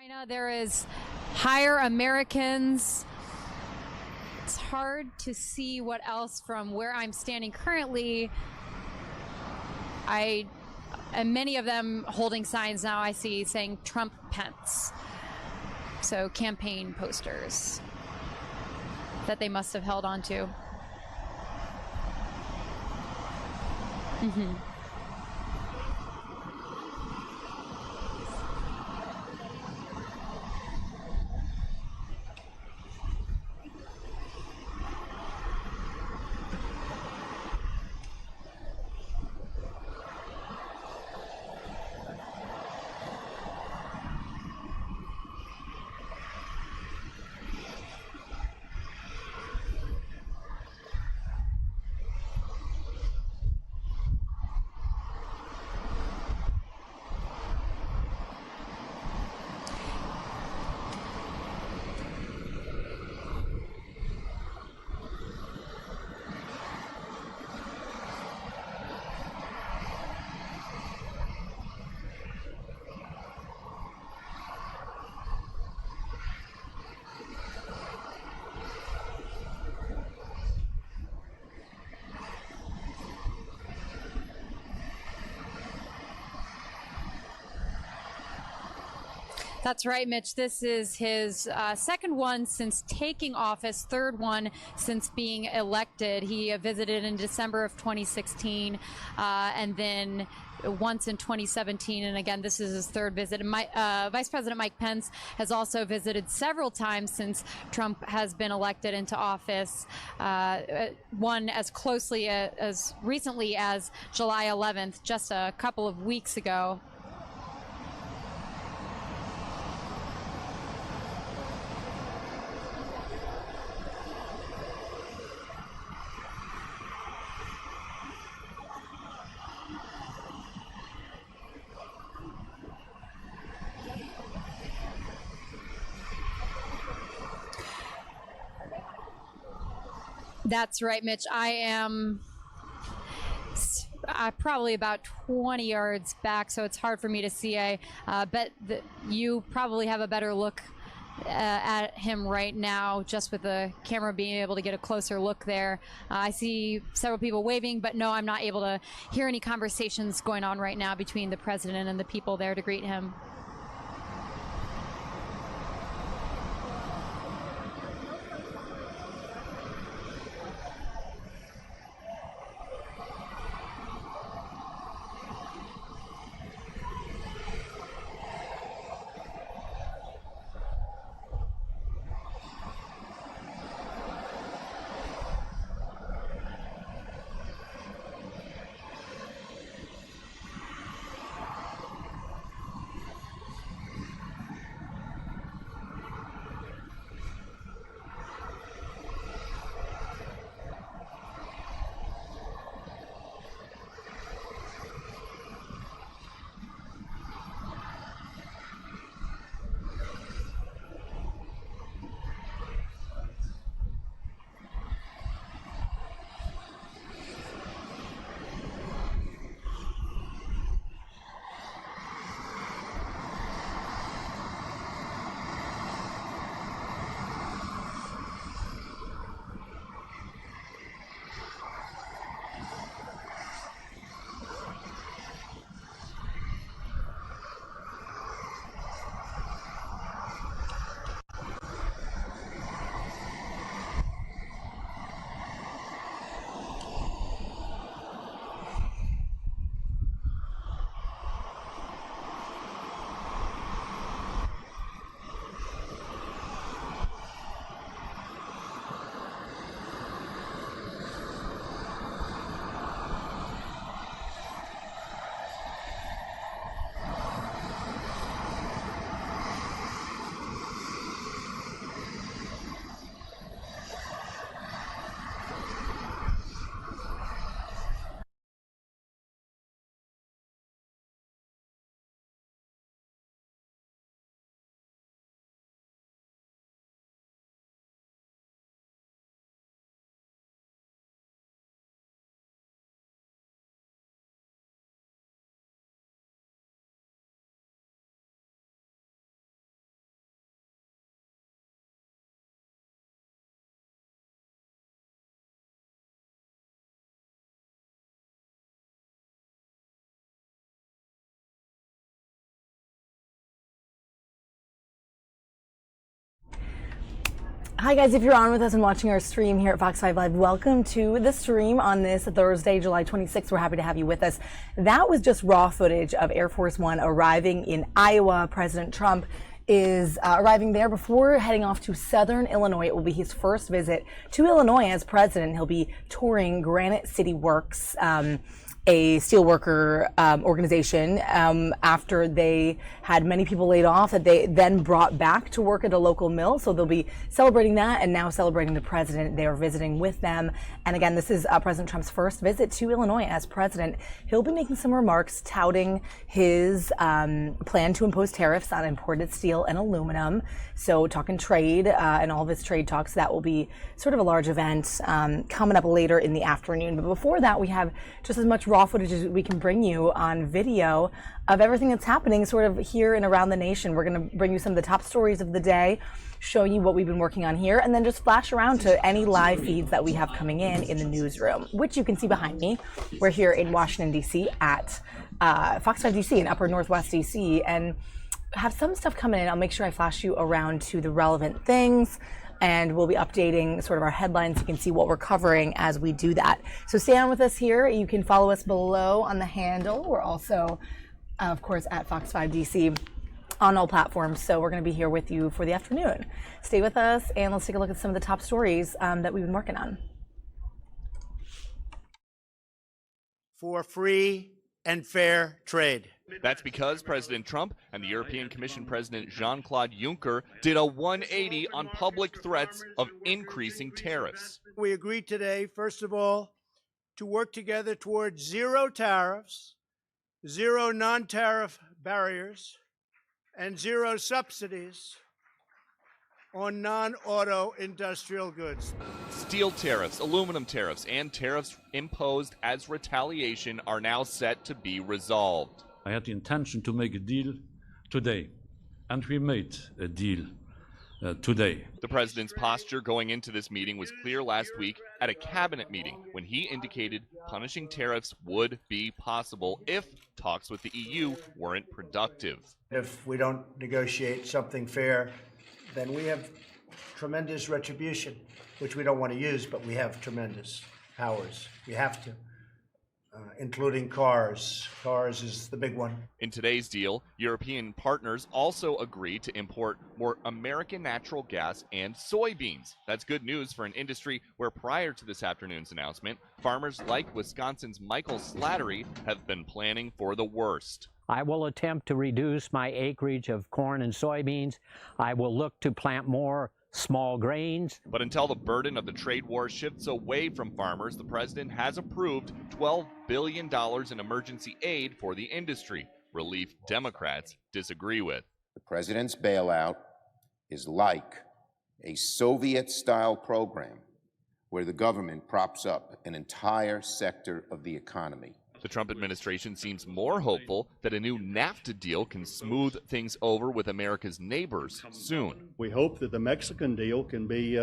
China, there is higher Americans. It's hard to see what else from where I'm standing currently. And many of them holding signs now I see saying Trump Pence. So campaign posters that they must have held on to. Mm-hmm. That's right, Mitch. This is his second one since taking office, third one since being elected. He visited in December of 2016 and then once in 2017. And again, this is his third visit. And Vice President Mike Pence has also visited several times since Trump has been elected into office. One as closely as recently as July 11th, just a couple of weeks ago. That's right, Mitch. I am probably about 20 yards back, so it's hard for me to see. I bet that you probably have a better look at him right now, just with the camera being able to get a closer look there. I see several people waving, but no, I'm not able to hear any conversations going on right now between the president and the people there to greet him. Hi guys, if you're on with us and watching our stream here at Fox 5 Live, welcome to the stream on this Thursday, July 26th. We're happy to have you with us. That was just raw footage of Air Force One arriving in Iowa. President Trump is arriving there before heading off to Southern Illinois. It will be his first visit to Illinois as president. He'll be touring Granite City Works, a steelworker organization, after they had many people laid off that they then brought back to work at a local mill. So they'll be celebrating that and now celebrating the president. They are visiting with them. And again, this is President Trump's first visit to Illinois as president. He'll be making some remarks touting his plan to impose tariffs on imported steel and aluminum. So talking trade and all of his trade talks. That will be sort of a large event coming up later in the afternoon. But before that, we have just as much raw footage as we can bring you on video of everything that's happening sort of here and around the nation. We're going to bring you some of the top stories of the day, show you what we've been working on here, and then just flash around to any live feeds that we have coming in the newsroom, which you can see behind me. We're here in Washington, D.C. at Fox 5 D.C. in Upper Northwest D.C. and have some stuff coming in. I'll make sure I flash you around to the relevant things, and we'll be updating sort of our headlines. You can see what we're covering as we do that. So stay on with us here. You can follow us below on the handle. We're also, of course, at Fox 5 DC on all platforms. So we're going to be here with you for the afternoon. Stay with us, and let's take a look at some of the top stories that we've been working on. For free and fair trade. That's because President Trump and the European Commission President Jean-Claude Juncker did a 180 on public threats of increasing tariffs. We agreed today, first of all, to work together towards zero tariffs, zero non-tariff barriers, and zero subsidies on non-auto industrial goods. Steel tariffs, aluminum tariffs, and tariffs imposed as retaliation are now set to be resolved. I had the intention to make a deal today, and we made a deal today. The president's posture going into this meeting was clear last week at a cabinet meeting when he indicated punishing tariffs would be possible if talks with the EU weren't productive. If we don't negotiate something fair, then we have tremendous retribution, which we don't want to use, but we have tremendous powers. We have to. Including cars. Cars is the big one. In today's deal, European partners also agreed to import more American natural gas and soybeans. That's good news for an industry where prior to this afternoon's announcement, farmers like Wisconsin's Michael Slattery have been planning for the worst. I will attempt to reduce my acreage of corn and soybeans. I will look to plant more small grains. But until the burden of the trade war shifts away from farmers, the president has approved $12 billion in emergency aid for the industry, relief Democrats disagree with. The president's bailout is like a Soviet-style program where the government props up an entire sector of the economy. The Trump administration seems more hopeful that a new NAFTA deal can smooth things over with America's neighbors soon. We hope that the Mexican deal can be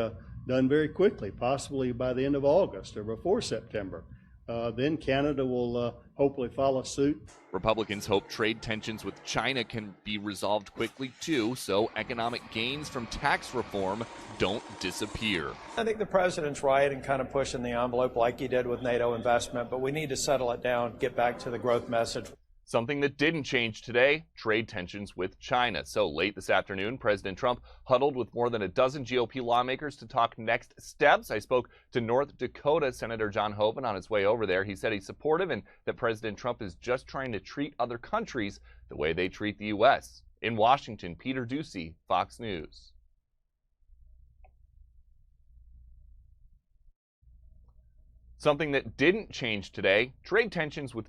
done very quickly, possibly by the end of August or before September. Then Canada will hopefully follow suit. Republicans hope trade tensions with China can be resolved quickly too, so economic gains from tax reform don't disappear. I think the president's right in kind of pushing the envelope like he did with NATO investment, but we need to settle it down, get back to the growth message. Something that didn't change today, trade tensions with China. So late this afternoon, President Trump huddled with more than a dozen GOP lawmakers to talk next steps. I spoke to North Dakota Senator John Hoeven on his way over there. He said he's supportive and that President Trump is just trying to treat other countries the way they treat the U.S. In Washington, Peter Ducey, Fox News. Something that didn't change today, trade tensions with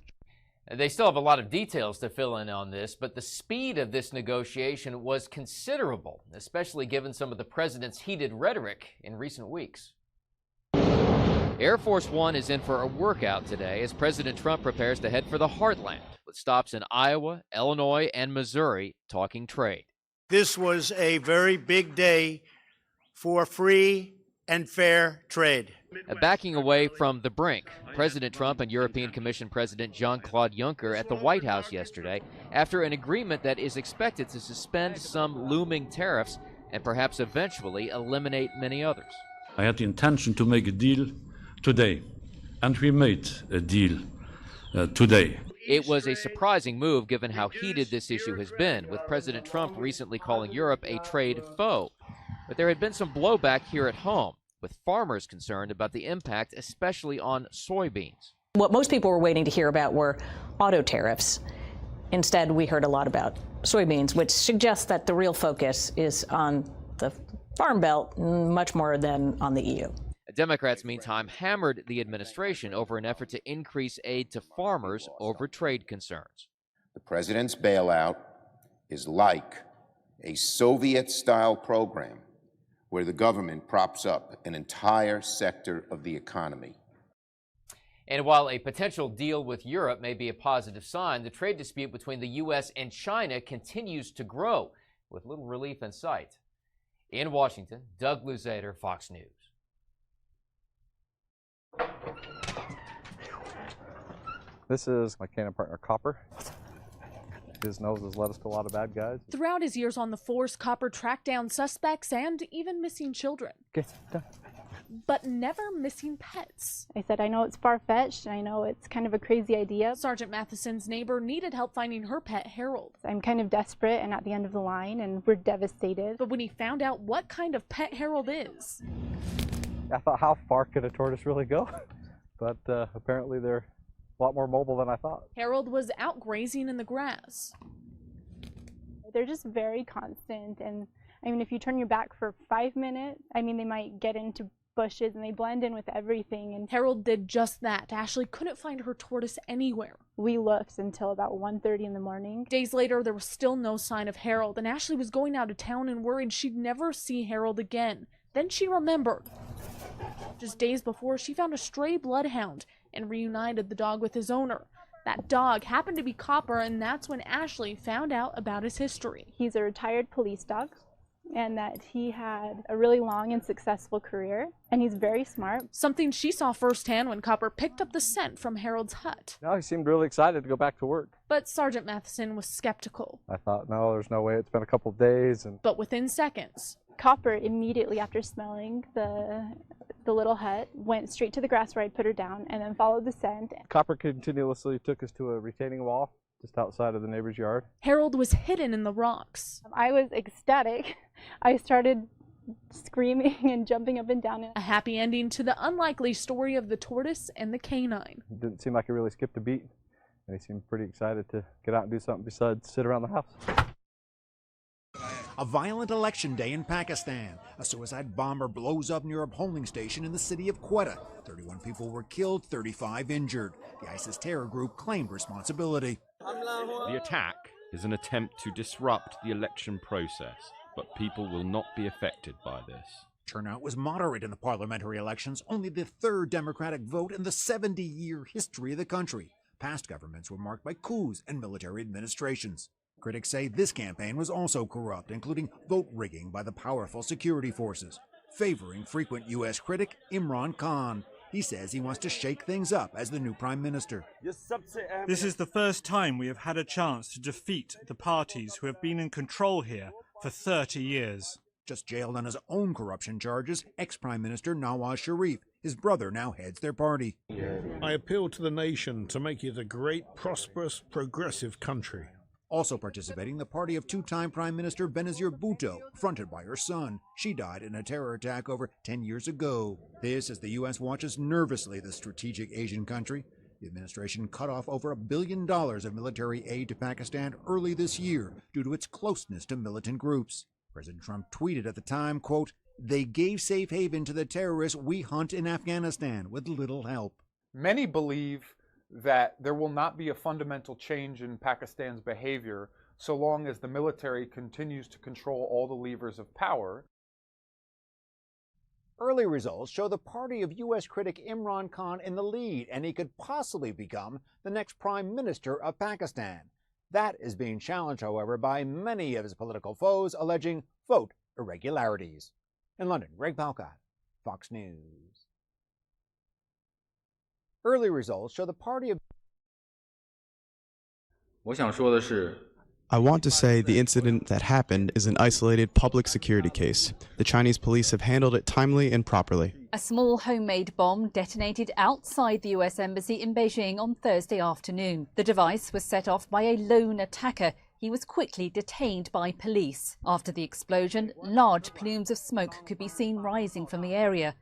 They still have a lot of details to fill in on this, but the speed of this negotiation was considerable, especially given some of the president's heated rhetoric in recent weeks. Air Force One is in for a workout today as President Trump prepares to head for the heartland, with stops in Iowa, Illinois, and Missouri talking trade. This was a very big day for free and fair trade. Backing away from the brink, President Trump and European Commission President Jean-Claude Juncker at the White House yesterday after an agreement that is expected to suspend some looming tariffs and perhaps eventually eliminate many others. I had the intention to make a deal today, and we made a deal today. It was a surprising move given how heated this issue has been, with President Trump recently calling Europe a trade foe. But there had been some blowback here at home, with farmers concerned about the impact, especially on soybeans. What most people were waiting to hear about were auto tariffs. Instead, we heard a lot about soybeans, which suggests that the real focus is on the Farm Belt much more than on the EU. Democrats, meantime, hammered the administration over an effort to increase aid to farmers over trade concerns. The president's bailout is like a Soviet-style program where the government props up an entire sector of the economy. And while a potential deal with Europe may be a positive sign, the trade dispute between the U.S. and China continues to grow, with little relief in sight. In Washington, Doug Luzader, Fox News. This is my canine partner, Copper. His nose has led us to a lot of bad guys. Throughout his years on the force, Copper tracked down suspects and even missing children. Okay, done. But never missing pets. I said, I know it's far-fetched, and I know it's kind of a crazy idea. Sergeant Matheson's neighbor needed help finding her pet, Harold. I'm kind of desperate and at the end of the line, and we're devastated. But when he found out what kind of pet Harold is... I thought, how far could a tortoise really go? But apparently they're a lot more mobile than I thought. Harold was out grazing in the grass. They're just very constant, and I mean, if you turn your back for 5 minutes, I mean, they might get into bushes and they blend in with everything. And Harold did just that. Ashley couldn't find her tortoise anywhere. We looked until about 1:30 in the morning. Days later, there was still no sign of Harold, and Ashley was going out of town and worried she'd never see Harold again. Then she remembered. Just days before, she found a stray bloodhound and reunited the dog with his owner. That dog happened to be Copper, and that's when Ashley found out about his history. He's a retired police dog, and that he had a really long and successful career, and he's very smart. Something she saw firsthand when Copper picked up the scent from Harold's hut. No, he seemed really excited to go back to work. But Sergeant Matheson was skeptical. I thought, no, there's no way. It's been a couple of days. But within seconds, Copper, immediately after smelling the little hut, went straight to the grass where I'd put her down and then followed the scent. Copper continuously took us to a retaining wall just outside of the neighbor's yard. Harold was hidden in the rocks. I was ecstatic. I started screaming and jumping up and down. A happy ending to the unlikely story of the tortoise and the canine. It didn't seem like he really skipped a beat, and he seemed pretty excited to get out and do something besides sit around the house. A violent election day in Pakistan. A suicide bomber blows up near a polling station in the city of Quetta. 31 people were killed, 35 injured. The ISIS terror group claimed responsibility. The attack is an attempt to disrupt the election process, but people will not be affected by this. Turnout was moderate in the parliamentary elections, only the third Democratic vote in the 70-year history of the country. Past governments were marked by coups and military administrations. Critics say this campaign was also corrupt, including vote rigging by the powerful security forces, favoring frequent U.S. critic Imran Khan. He says he wants to shake things up as the new prime minister. This is the first time we have had a chance to defeat the parties who have been in control here for 30 years. Just jailed on his own corruption charges, ex-Prime Minister Nawaz Sharif. His brother now heads their party. I appeal to the nation to make it a great, prosperous, progressive country. Also participating, the party of two-time Prime Minister Benazir Bhutto, fronted by her son. She died in a terror attack over 10 years ago. This as the U.S. watches nervously the strategic Asian country. The administration cut off over $1 billion of military aid to Pakistan early this year due to its closeness to militant groups. President Trump tweeted at the time, quote, "They gave safe haven to the terrorists we hunt in Afghanistan with little help." Many believe that there will not be a fundamental change in Pakistan's behavior so long as the military continues to control all the levers of power. Early results show the party of U.S. critic Imran Khan in the lead, and he could possibly become the next prime minister of Pakistan. That is being challenged, however, by many of his political foes, alleging vote irregularities. In London, Greg Palcott, Fox News. Early results show the party of... 我想说的是， I want to say the incident that happened is an isolated public security case. The Chinese police have handled it timely and properly. A small homemade bomb detonated outside the US Embassy in Beijing on Thursday afternoon. The device was set off by a lone attacker. He was quickly detained by police. After the explosion, large plumes of smoke could be seen rising from the area.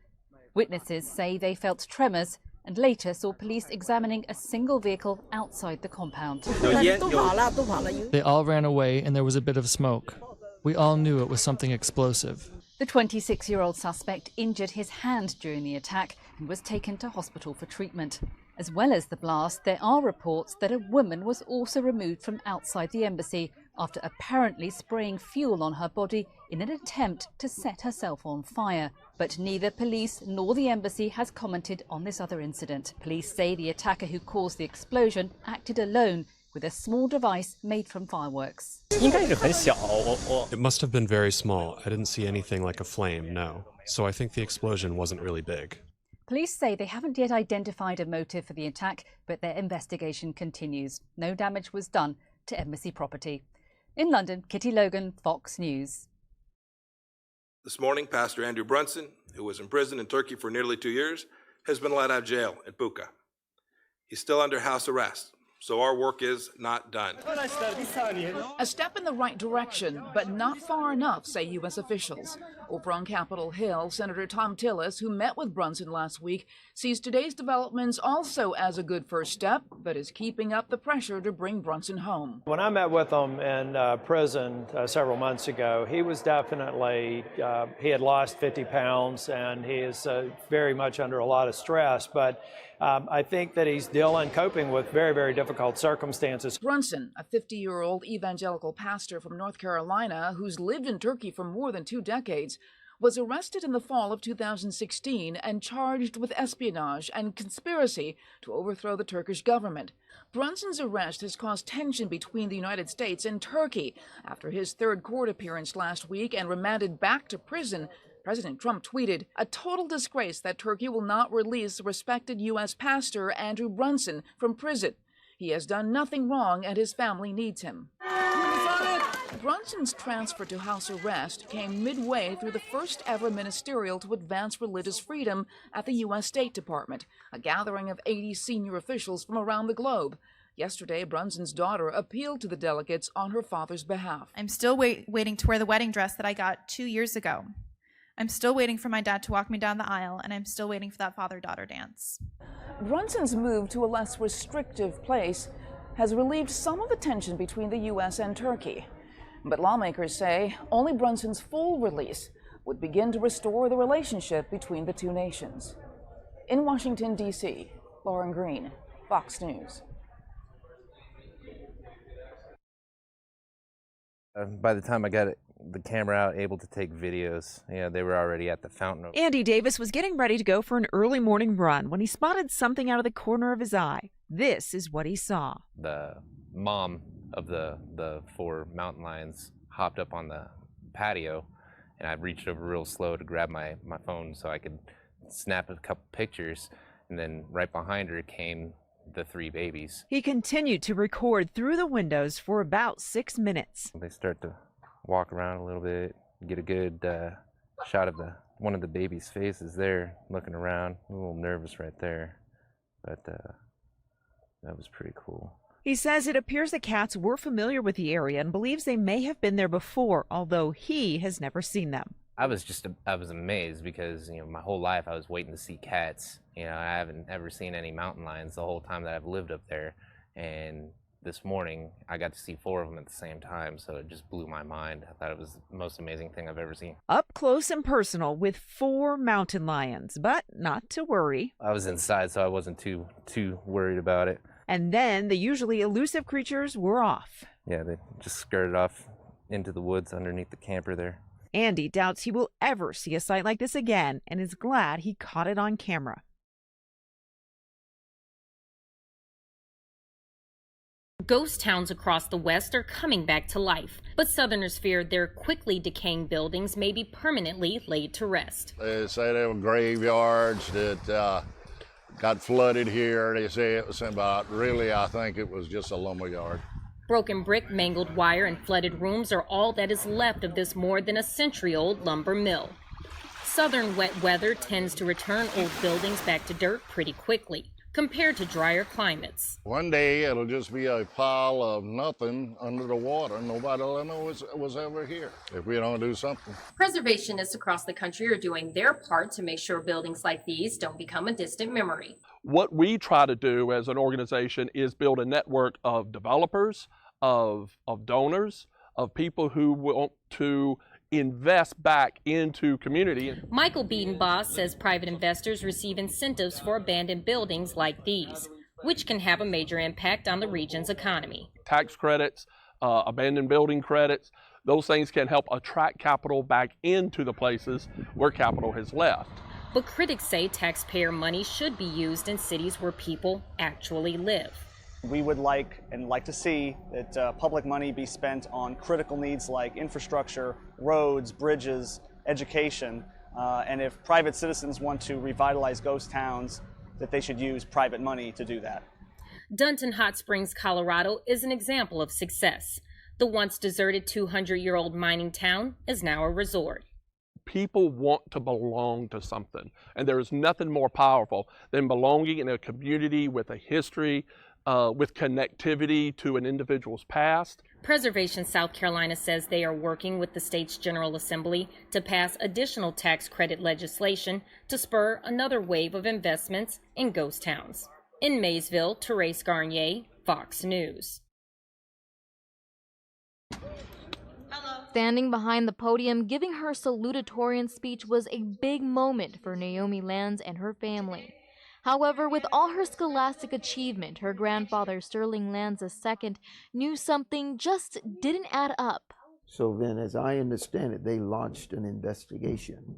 Witnesses say they felt tremors and later saw police examining a single vehicle outside the compound. They all ran away and there was a bit of smoke. We all knew it was something explosive. The 26-year-old suspect injured his hand during the attack and was taken to hospital for treatment. As well as the blast, there are reports that a woman was also removed from outside the embassy after apparently spraying fuel on her body in an attempt to set herself on fire. But neither police nor the embassy has commented on this other incident. Police say the attacker who caused the explosion acted alone with a small device made from fireworks. It must have been very small. I didn't see anything like a flame, no. So I think the explosion wasn't really big. Police say they haven't yet identified a motive for the attack, but their investigation continues. No damage was done to embassy property. In London, Kitty Logan, Fox News. This morning, Pastor Andrew Brunson, who was in prison in Turkey for nearly 2 years, has been let out of jail at Dubuque. He's still under house arrest, so our work is not done. A step in the right direction, but not far enough, say U.S. officials. Over on Capitol Hill, Senator Tom Tillis, who met with Brunson last week, sees today's developments also as a good first step, but is keeping up the pressure to bring Brunson home. When I met with him in prison several months ago, he was definitely, he had lost 50 pounds and he is very much under a lot of stress, but I think that he's dealing, coping with very, very difficult circumstances. Brunson, a 50-year-old evangelical pastor from North Carolina who's lived in Turkey for more than 2 decades, was arrested in the fall of 2016 and charged with espionage and conspiracy to overthrow the Turkish government. Brunson's arrest has caused tension between the United States and Turkey after his third court appearance last week and remanded back to prison. President Trump tweeted, "A total disgrace that Turkey will not release respected U.S. pastor Andrew Brunson from prison. He has done nothing wrong and his family needs him." Brunson's transfer to house arrest came midway through the first ever ministerial to advance religious freedom at the U.S. State Department, a gathering of 80 senior officials from around the globe. Yesterday, Brunson's daughter appealed to the delegates on her father's behalf. I'm still waiting to wear the wedding dress that I got 2 years ago. I'm still waiting for my dad to walk me down the aisle, and I'm still waiting for that father-daughter dance. Brunson's move to a less restrictive place has relieved some of the tension between the U.S. and Turkey. But lawmakers say only Brunson's full release would begin to restore the relationship between the two nations. In Washington, D.C., Lauren Green, Fox News. By the time I got the camera out, able to take videos, they were already at the fountain. Andy Davis was getting ready to go for an early morning run when he spotted something out of the corner of his eye. This is what he saw. The mom of the 4 mountain lions hopped up on the patio, and I reached over real slow to grab my phone so I could snap a couple pictures, and then right behind her came the 3 babies. He continued to record through the windows for about 6 minutes. They start to walk around a little bit, get a good shot of one of the babies' faces there, looking around, a little nervous right there, but that was pretty cool. He says it appears the cats were familiar with the area and believes they may have been there before, although he has never seen them. I was amazed because, my whole life I was waiting to see cats. I haven't ever seen any mountain lions the whole time that I've lived up there. And this morning I got to see 4 of them at the same time, so it just blew my mind. I thought it was the most amazing thing I've ever seen. Up close and personal with 4 mountain lions, but not to worry. I was inside, so I wasn't too worried about it. And then the usually elusive creatures were off. Yeah, they just skirted off into the woods underneath the camper there. Andy doubts he will ever see a sight like this again and is glad he caught it on camera. Ghost towns across the West are coming back to life, but Southerners fear their quickly decaying buildings may be permanently laid to rest. They say there were graveyards that got flooded here. They say it was about, really, I think it was just a lumberyard. Broken brick, mangled wire, and flooded rooms are all that is left of this more than a century-old lumber mill. Southern wet weather tends to return old buildings back to dirt pretty quickly, compared to drier climates. One day it'll just be a pile of nothing under the water. Nobody will know it was ever here if we don't do something. Preservationists across the country are doing their part to make sure buildings like these don't become a distant memory. What we try to do as an organization is build a network of developers, of donors, of people who want to invest back into community. Michael Biedenbaugh says private investors receive incentives for abandoned buildings like these, which can have a major impact on the region's economy. Tax credits, abandoned building credits, those things can help attract capital back into the places where capital has left. But critics say taxpayer money should be used in cities where people actually live. We would like to see that public money be spent on critical needs like infrastructure, roads, bridges, education, and if private citizens want to revitalize ghost towns, that they should use private money to do that. Dunton Hot Springs, Colorado is an example of success. The once deserted 200-year-old mining town is now a resort. People want to belong to something, and there is nothing more powerful than belonging in a community with a history, with connectivity to an individual's past. Preservation South Carolina says they are working with the state's General Assembly to pass additional tax credit legislation to spur another wave of investments in ghost towns. In Maysville, Therese Garnier, Fox News. Standing behind the podium, giving her salutatorian speech was a big moment for Naomi Lands and her family. However, with all her scholastic achievement, her grandfather, Sterling Lands II, knew something just didn't add up. So then, as I understand it, they launched an investigation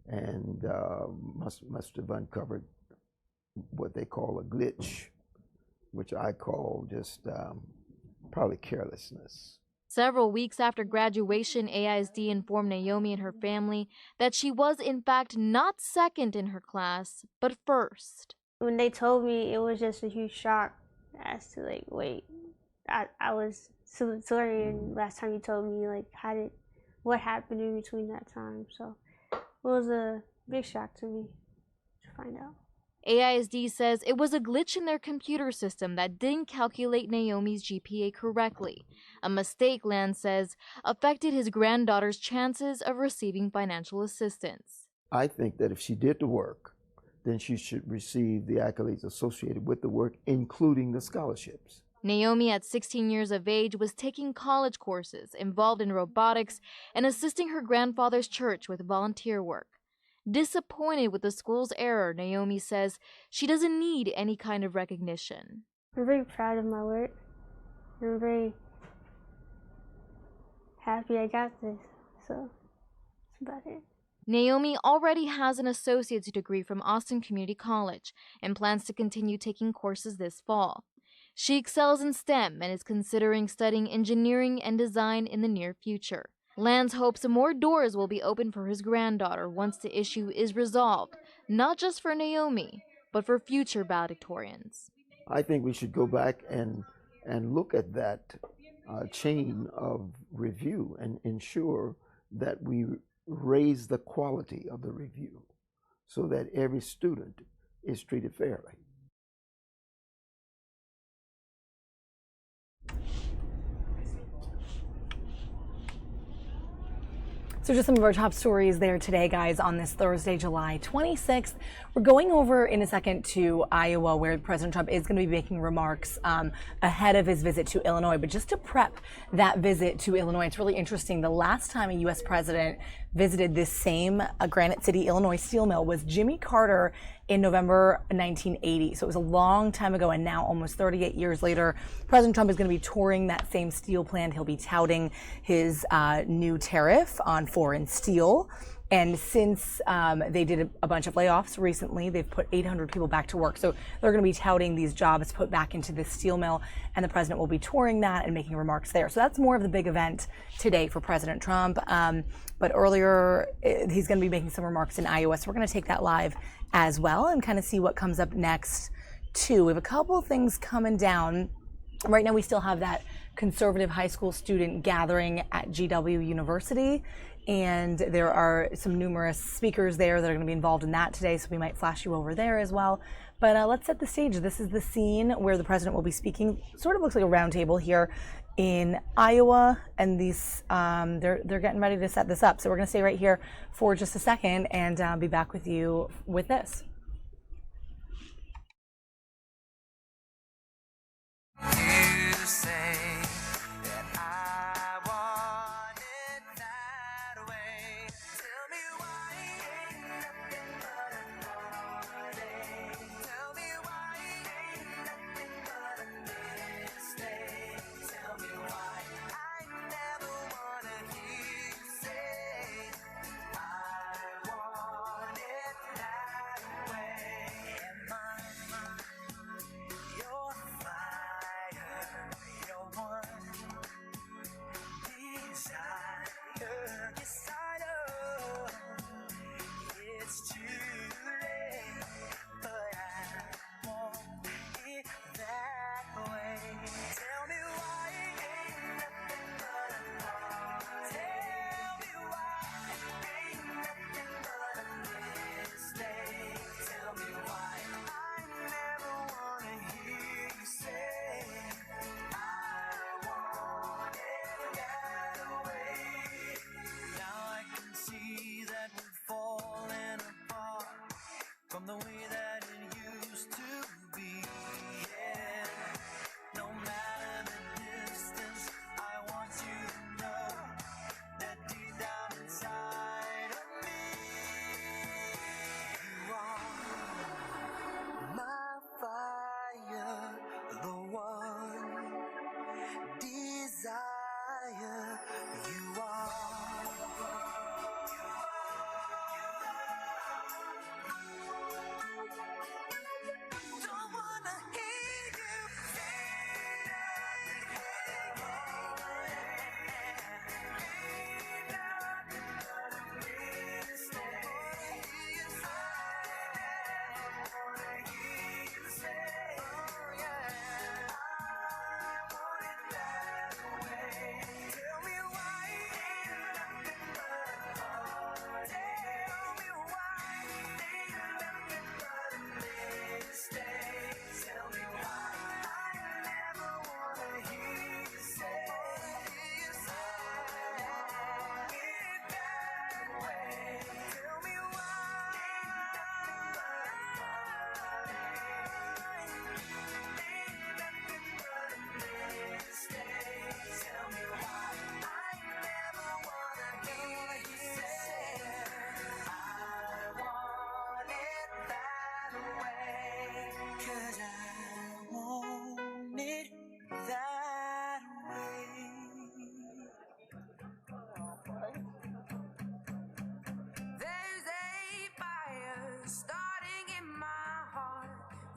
and must have uncovered what they call a glitch, which I call just probably carelessness. Several weeks after graduation, AISD informed Naomi and her family that she was in fact not second in her class, but first. When they told me, it was just a huge shock as to like, wait, I was salutatorian last time you told me, like what happened in between that time? So it was a big shock to me to find out. AISD says it was a glitch in their computer system that didn't calculate Naomi's GPA correctly. A mistake, Land says, affected his granddaughter's chances of receiving financial assistance. I think that if she did the work, then she should receive the accolades associated with the work, including the scholarships. Naomi, at 16 years of age, was taking college courses, involved in robotics, and assisting her grandfather's church with volunteer work. Disappointed with the school's error, Naomi says she doesn't need any kind of recognition. I'm very proud of my work. I'm very happy I got this, so that's about it. Naomi already has an associate's degree from Austin Community College and plans to continue taking courses this fall. She excels in STEM and is considering studying engineering and design in the near future. Lands hopes more doors will be open for his granddaughter once the issue is resolved, not just for Naomi, but for future valedictorians. I think we should go back and look at that chain of review and ensure that we raise the quality of the review so that every student is treated fairly. So just some of our top stories there today, guys, on this Thursday, July 26th. We're going over in a second to Iowa, where President Trump is going to be making remarks ahead of his visit to Illinois. But just to prep that visit to Illinois, it's really interesting. The last time a U.S. president visited this same Granite City, Illinois steel mill was Jimmy Carter in November 1980. So it was a long time ago, and now almost 38 years later, President Trump is going to be touring that same steel plant. He'll be touting his new tariff on foreign steel. And since they did a bunch of layoffs recently, they've put 800 people back to work. So they're going to be touting these jobs put back into this steel mill, and the president will be touring that and making remarks there. So that's more of the big event today for President Trump. But earlier, he's going to be making some remarks in Iowa. So we're going to take that live as well and kind of see what comes up next, too. We have a couple things coming down. Right now, we still have that conservative high school student gathering at GW University. And there are some numerous speakers there that are going to be involved in that today, so we might flash you over there as well. But let's set the stage. This is the scene where the president will be speaking. Sort of looks like a round table here in Iowa, and these they're getting ready to set this up. So we're going to stay right here for just a second and be back with you with this.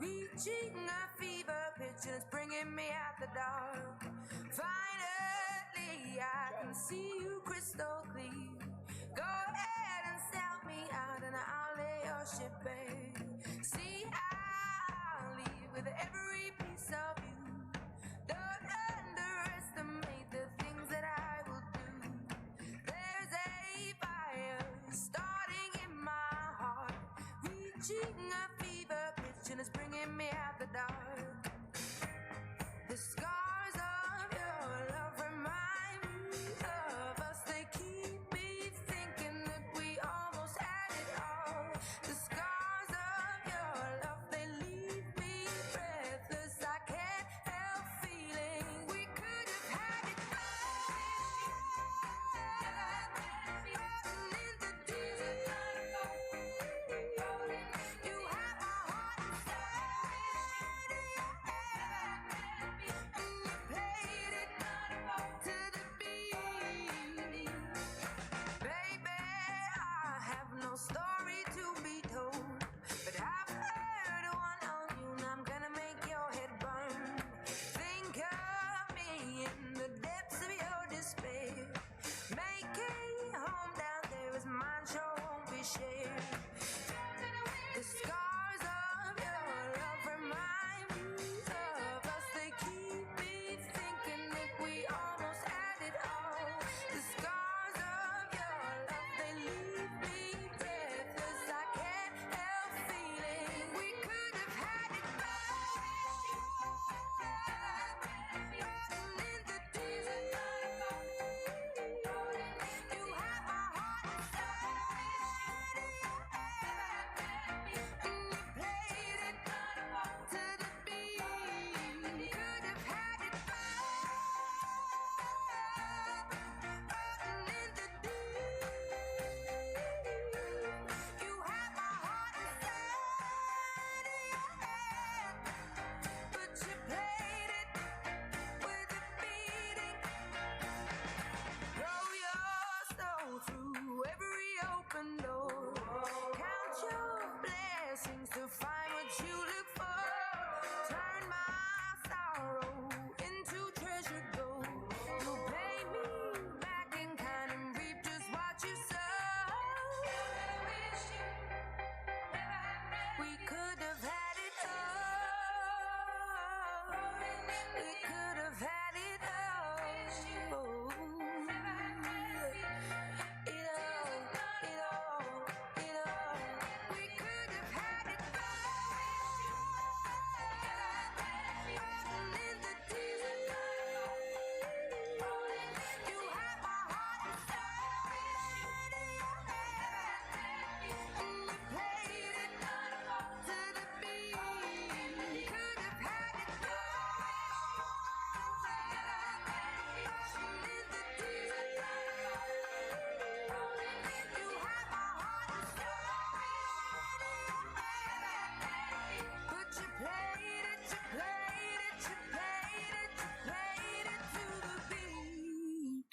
Reaching a fever pitch and it's bringing me out the dark. Finally, I can see you crystal clear. Go ahead and sell me out and I'll lay your ship bare. See, I'll leave with every piece of you. Don't underestimate the things that I will do. There's a fire starting in my heart, reaching a fever pitch and it's bringing me out the dark. The scars of your love remind me of us. They keep me thinking that we almost had it all. The scars of your love, they leave me breathless. I can't help feeling we could have had it all. In the deep, you have my heart inside, and you played it to the beat. Baby, I have no story to be told, but I've heard one on you and I'm gonna make your head burn. Think of me in the depths of your despair. Make a home down there as mine sure won't be shared. The scars of your love remind me of us. They keep me thinking that we through every open door. Count your blessings to find what you look for. Turn my sorrow into treasure gold. You pay me back in kind and reap just what you sow. We could have had it all. We could have had it all. It all. We could have had it all. In the deep. You have my heart and soul. And you played it to the beat. Could have had it all. In the deep. You have my heart and soul. But you played it to the beat.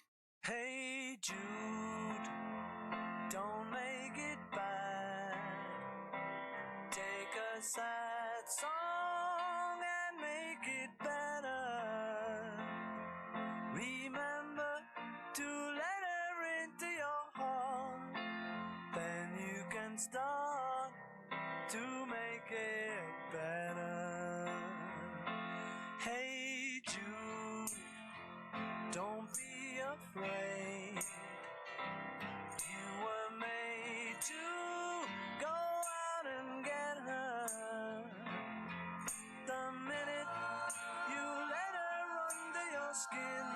Hey Jude, don't make it bad. Take a sad song and make it better. Remember to let her into your heart. Then you can start to make it better. Hey Jude, don't be afraid. You were made to go out and get her. The minute you let her under your skin,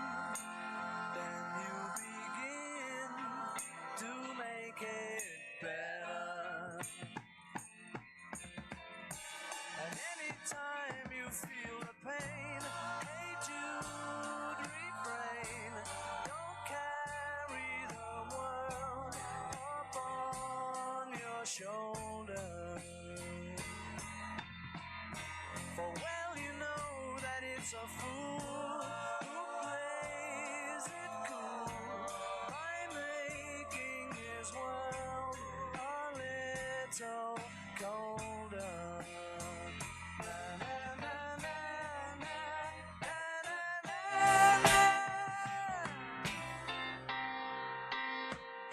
then you begin to make it better. And anytime you feel the pain, hey Jude, refrain. Don't carry the world upon your shoulders. For well you know that it's a fool who plays it cool by making his world a little colder. Na, na, na, na, na, na, na, na.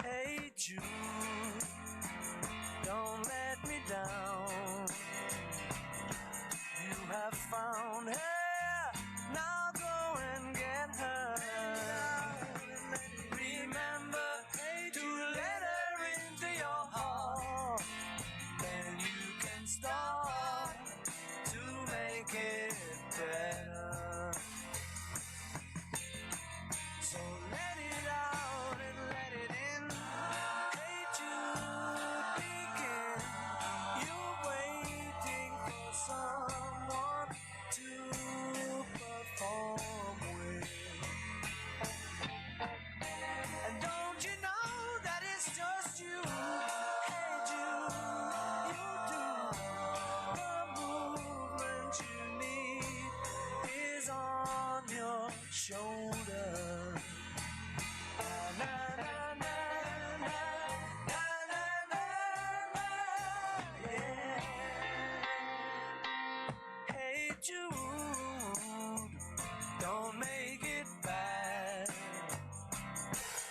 Hey Jude, don't let me down. You have found her, now go and get her. Remember to let her into your heart. Then you can start to make it better. So let it out and let it in. Hey Jude, begin. You're waiting for someone to perform with. And don't you know that it's just you? Hey Jude, you do. The movement you need is on your shoulder. Na, na, na, na, na, na, na, na, yeah. Hey Jude, don't make it bad.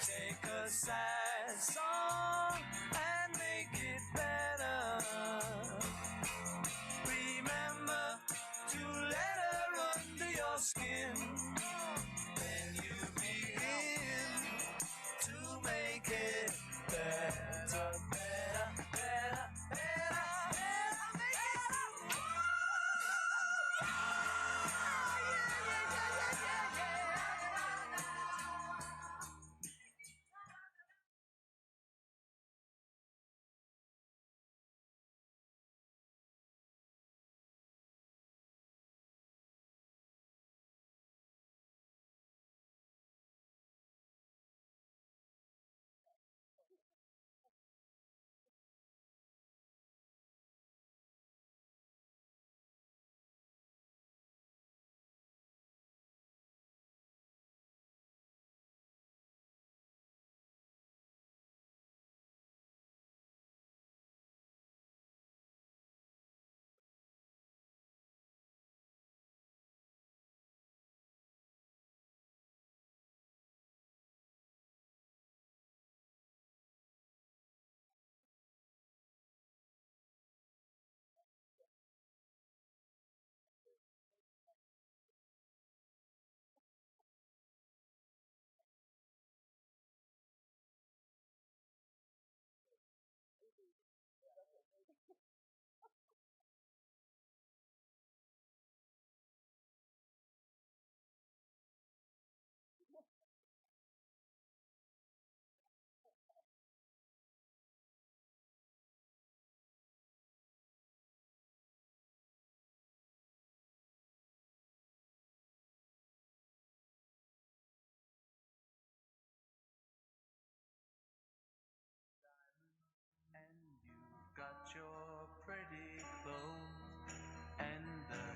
Take a sad song and make it better. Remember to let her under your skin. Then you begin to make it better, better, better, better,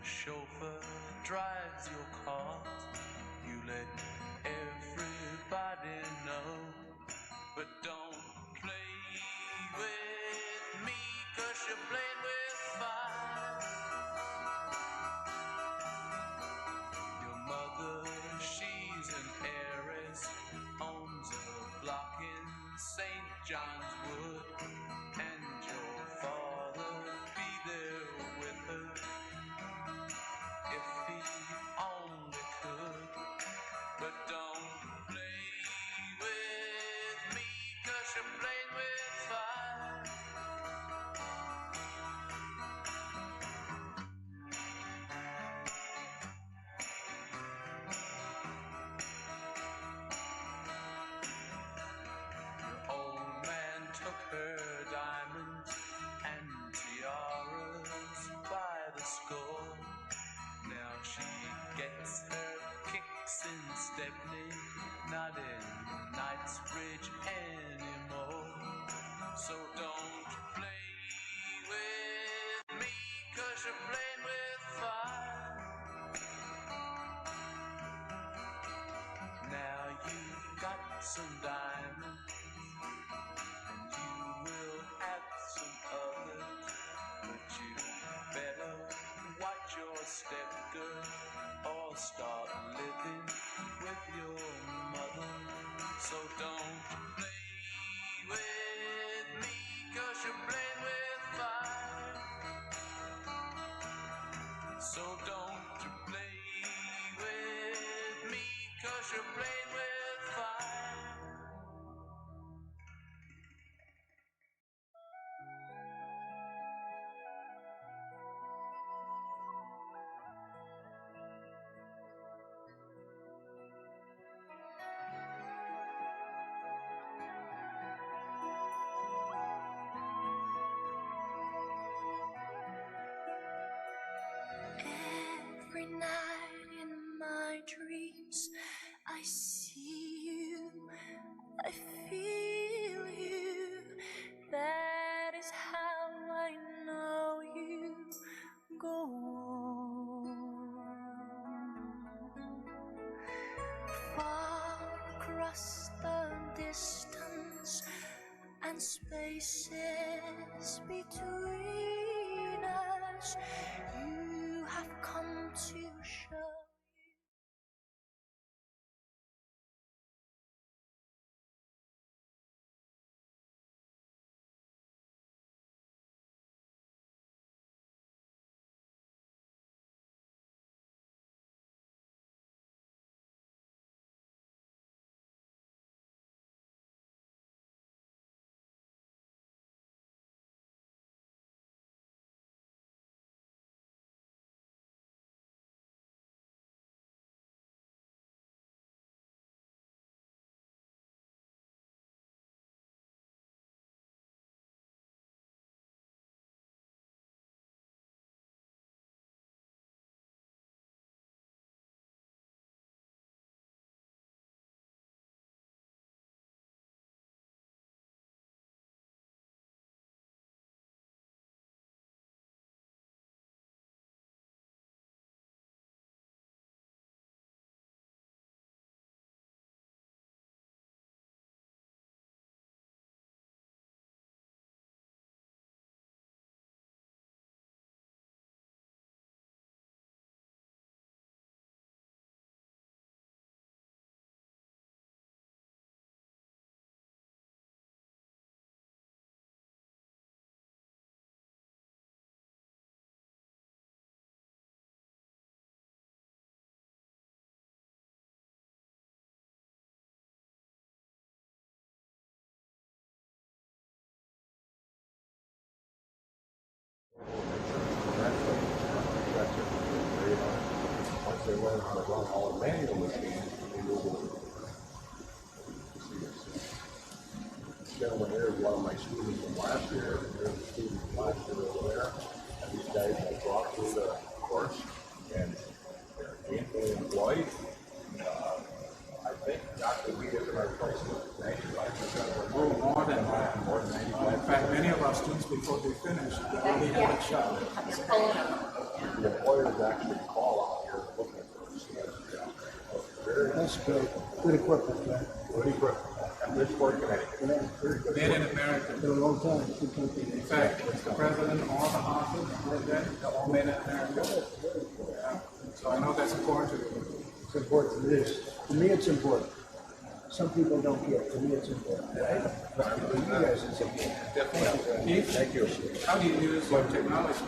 chauffeur drives your car. You let everybody know, but don't play with me, 'cause you're playing with fire. Your mother, she's an heiress, owns a block in St. John's Wood, and your father be there with her if he only could. But don't play with me, 'cause you're playing with fire. Your old man took her diamonds and tiaras by the score. Now she gets her kicks in Stepney, not in Knightsbridge anymore. So don't play with me, 'cause you're playing with fire. Now you've got some diamonds, and you will have some others, but you better watch your step, girl, or start living with your mother. So don't play with me, 'cause you're playing with fire. So don't play with me, 'cause you're playing with fire. Every night in my dreams, I see you, I feel you. That is how I know you go on. Far across the distance and spaces between us, you have come to show. Once they learn how to run all manual machines, they will. This gentleman here is one of my students from last year. There's a student from last year over there. And these guys have brought through the course, and they're gainfully employed. I think Dr. Lee is in our place with 95% Oh, more than that. More than 95%. In fact, many of our students, before they finish, they already have a shot. the employers actually call out here looking for us. That's good. Good equipment, man. Good equipment. And this work Connecticut. Made in America. For a long time. Good company. In fact, the president, all the offices, they're all made in America. Yeah. So I know that's important to you. It's important. It is. To me, it's important. Some people don't care. To me, it's important. Right? But to you guys, it's important. Definitely. Thank you. How do you use technology?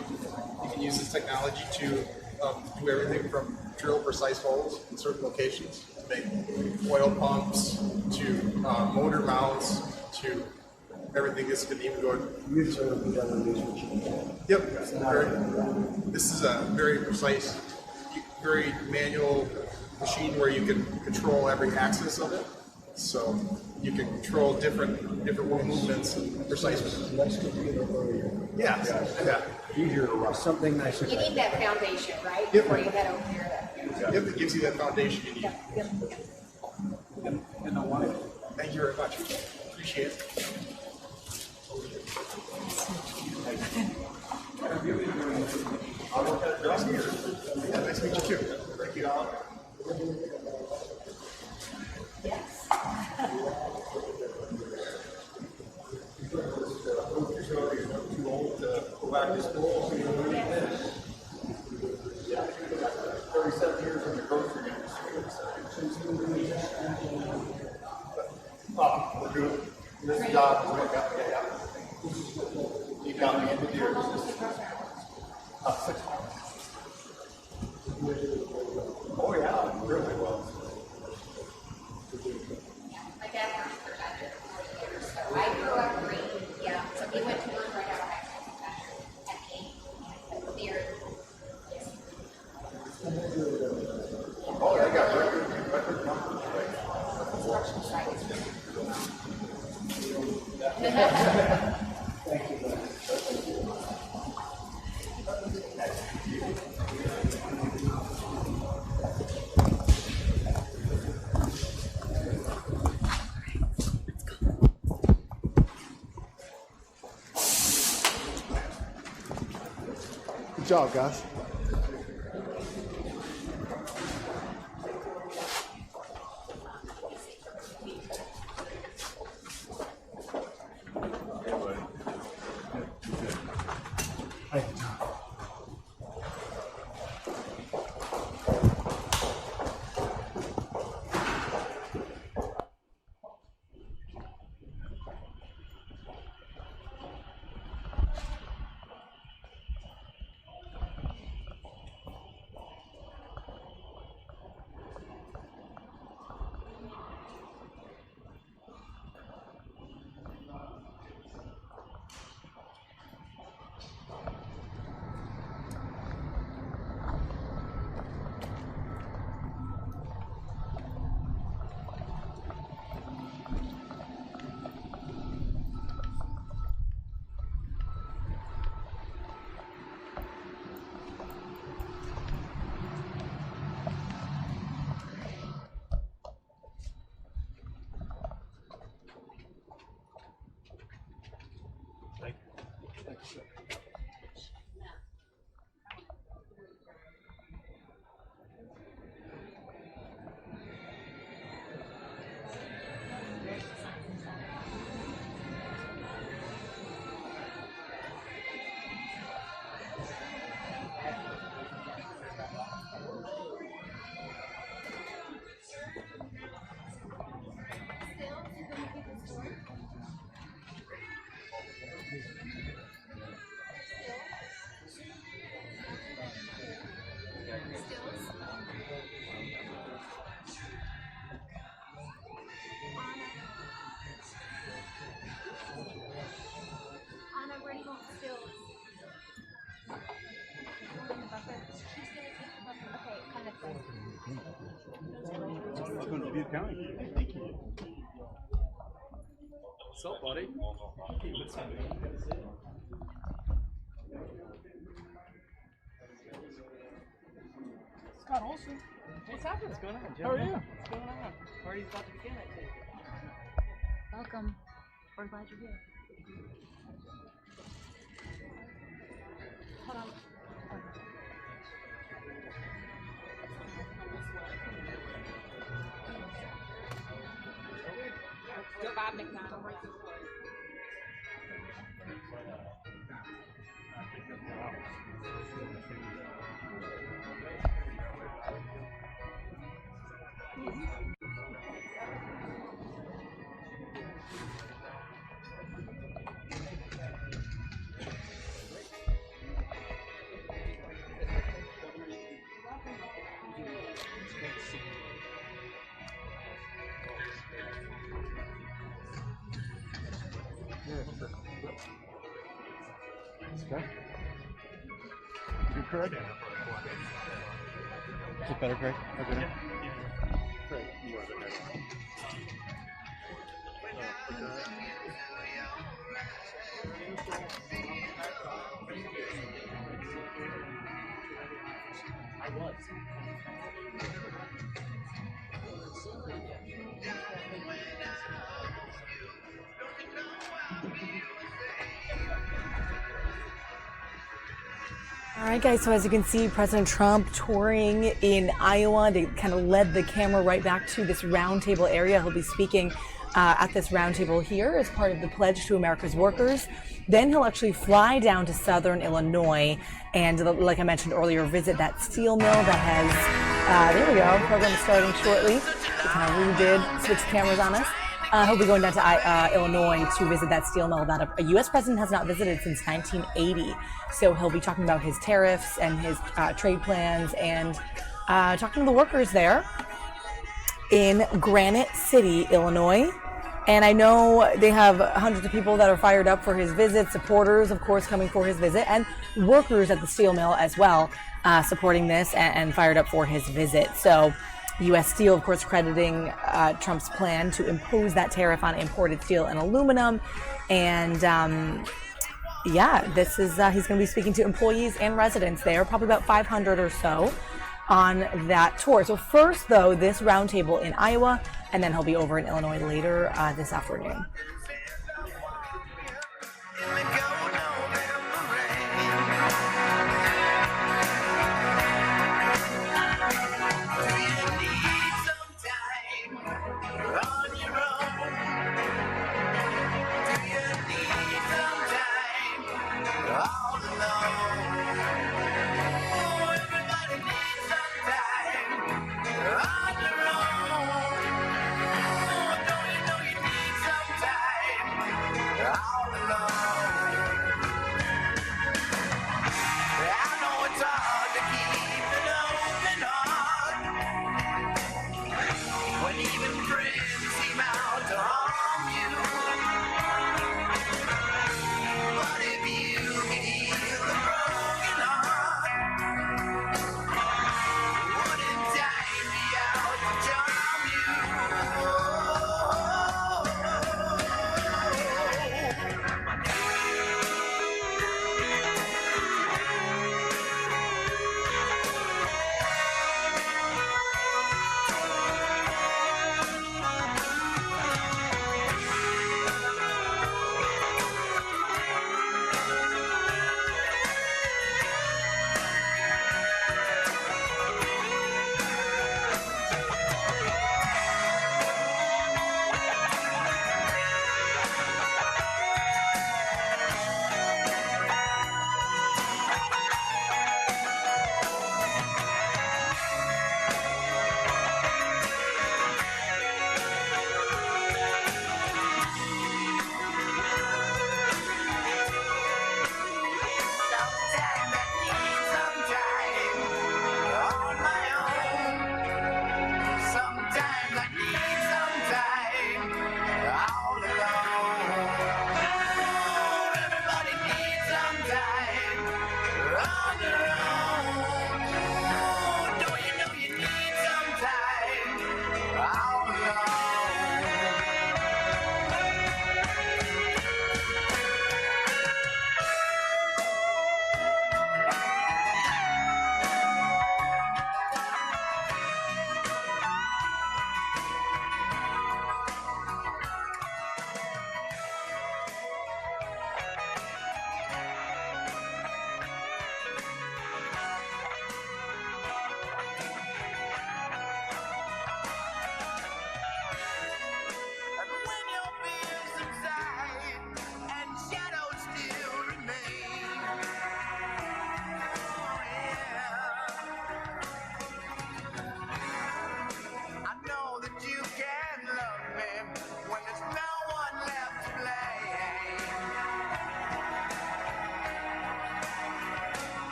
You can use this technology to do everything from drill precise holes in certain locations, to make oil pumps, to motor mounts, to everything. This could even go. Yep. This is a very precise, very manual machine where you can control every axis of it. So you can control different movements precisely. Nice computer for you. Yeah. Easier to run. Something nice. You need that foundation, right? Yep. Before you head over here. Yep, it gives you that foundation you need. Yep. And I want it. Thank you very much. Appreciate it. Yeah, nice to meet you too. Thank you, Alan. Yes. Too old to go back to school. 37 years in the grocery industry. We're doing this job is what got me out. You got me into the business. 6 months. Oh yeah, really well. My dad worked for Badger for 40 years, so I grew up green. Yeah, so he went to work right out of high school at 8. Beer. Oh, they got record numbers. Thank you. Good job, guys. Welcome to Dubuque County. Thank you. What's up, buddy? Scott Olson. What's happening? What's going on, Jim? How are you? What's going on? Party's about to begin, I think. Welcome. We're glad you're here. Hold on. Okay. You Craig? Is it better, Craig? Okay. I was. All right, guys, so as you can see, President Trump touring in Iowa. They kind of led the camera right back to this roundtable area. He'll be speaking at this roundtable here as part of the Pledge to America's Workers. Then he'll actually fly down to southern Illinois and, like I mentioned earlier, visit that steel mill that has, there we go, program is starting shortly. We kind of redid, switched cameras on us. He'll be going down to Illinois to visit that steel mill that a U.S. president has not visited since 1980. So he'll be talking about his tariffs and his trade plans and talking to the workers there in Granite City, Illinois. And I know they have hundreds of people that are fired up for his visit, supporters, of course, coming for his visit, and workers at the steel mill as well, supporting this and fired up for his visit. So U.S. Steel, of course, crediting Trump's plan to impose that tariff on imported steel and aluminum. And yeah, this is, he's going to be speaking to employees and residents there, probably about 500 or so on that tour. So first, though, this roundtable in Iowa, and then he'll be over in Illinois later this afternoon.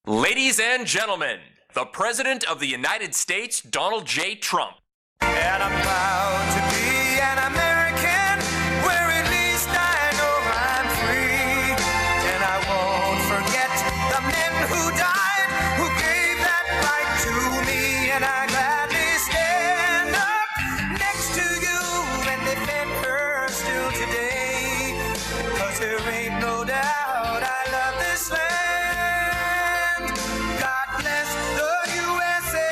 Ladies and gentlemen, the President of the United States, Donald J. Trump. And I'm proud to be an American, where at least I know I'm free. And I won't forget the men who died, who gave that right to me. And I gladly stand up next to you and defend her still today. 'Cause there ain't no doubt I love this land. God bless the USA.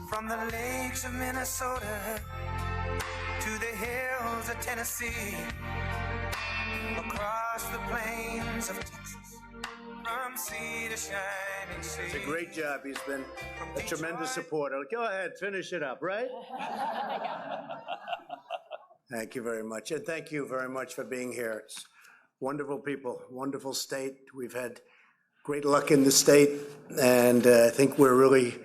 From the lakes of Minnesota to the hills of Tennessee, across the plains of Texas, from sea to shining sea. It's a great job. He's been a tremendous supporter. Go ahead, finish it up, right? Thank you very much. And thank you very much for being here. It's wonderful people, wonderful state. We've had great luck in the state, and I think we're really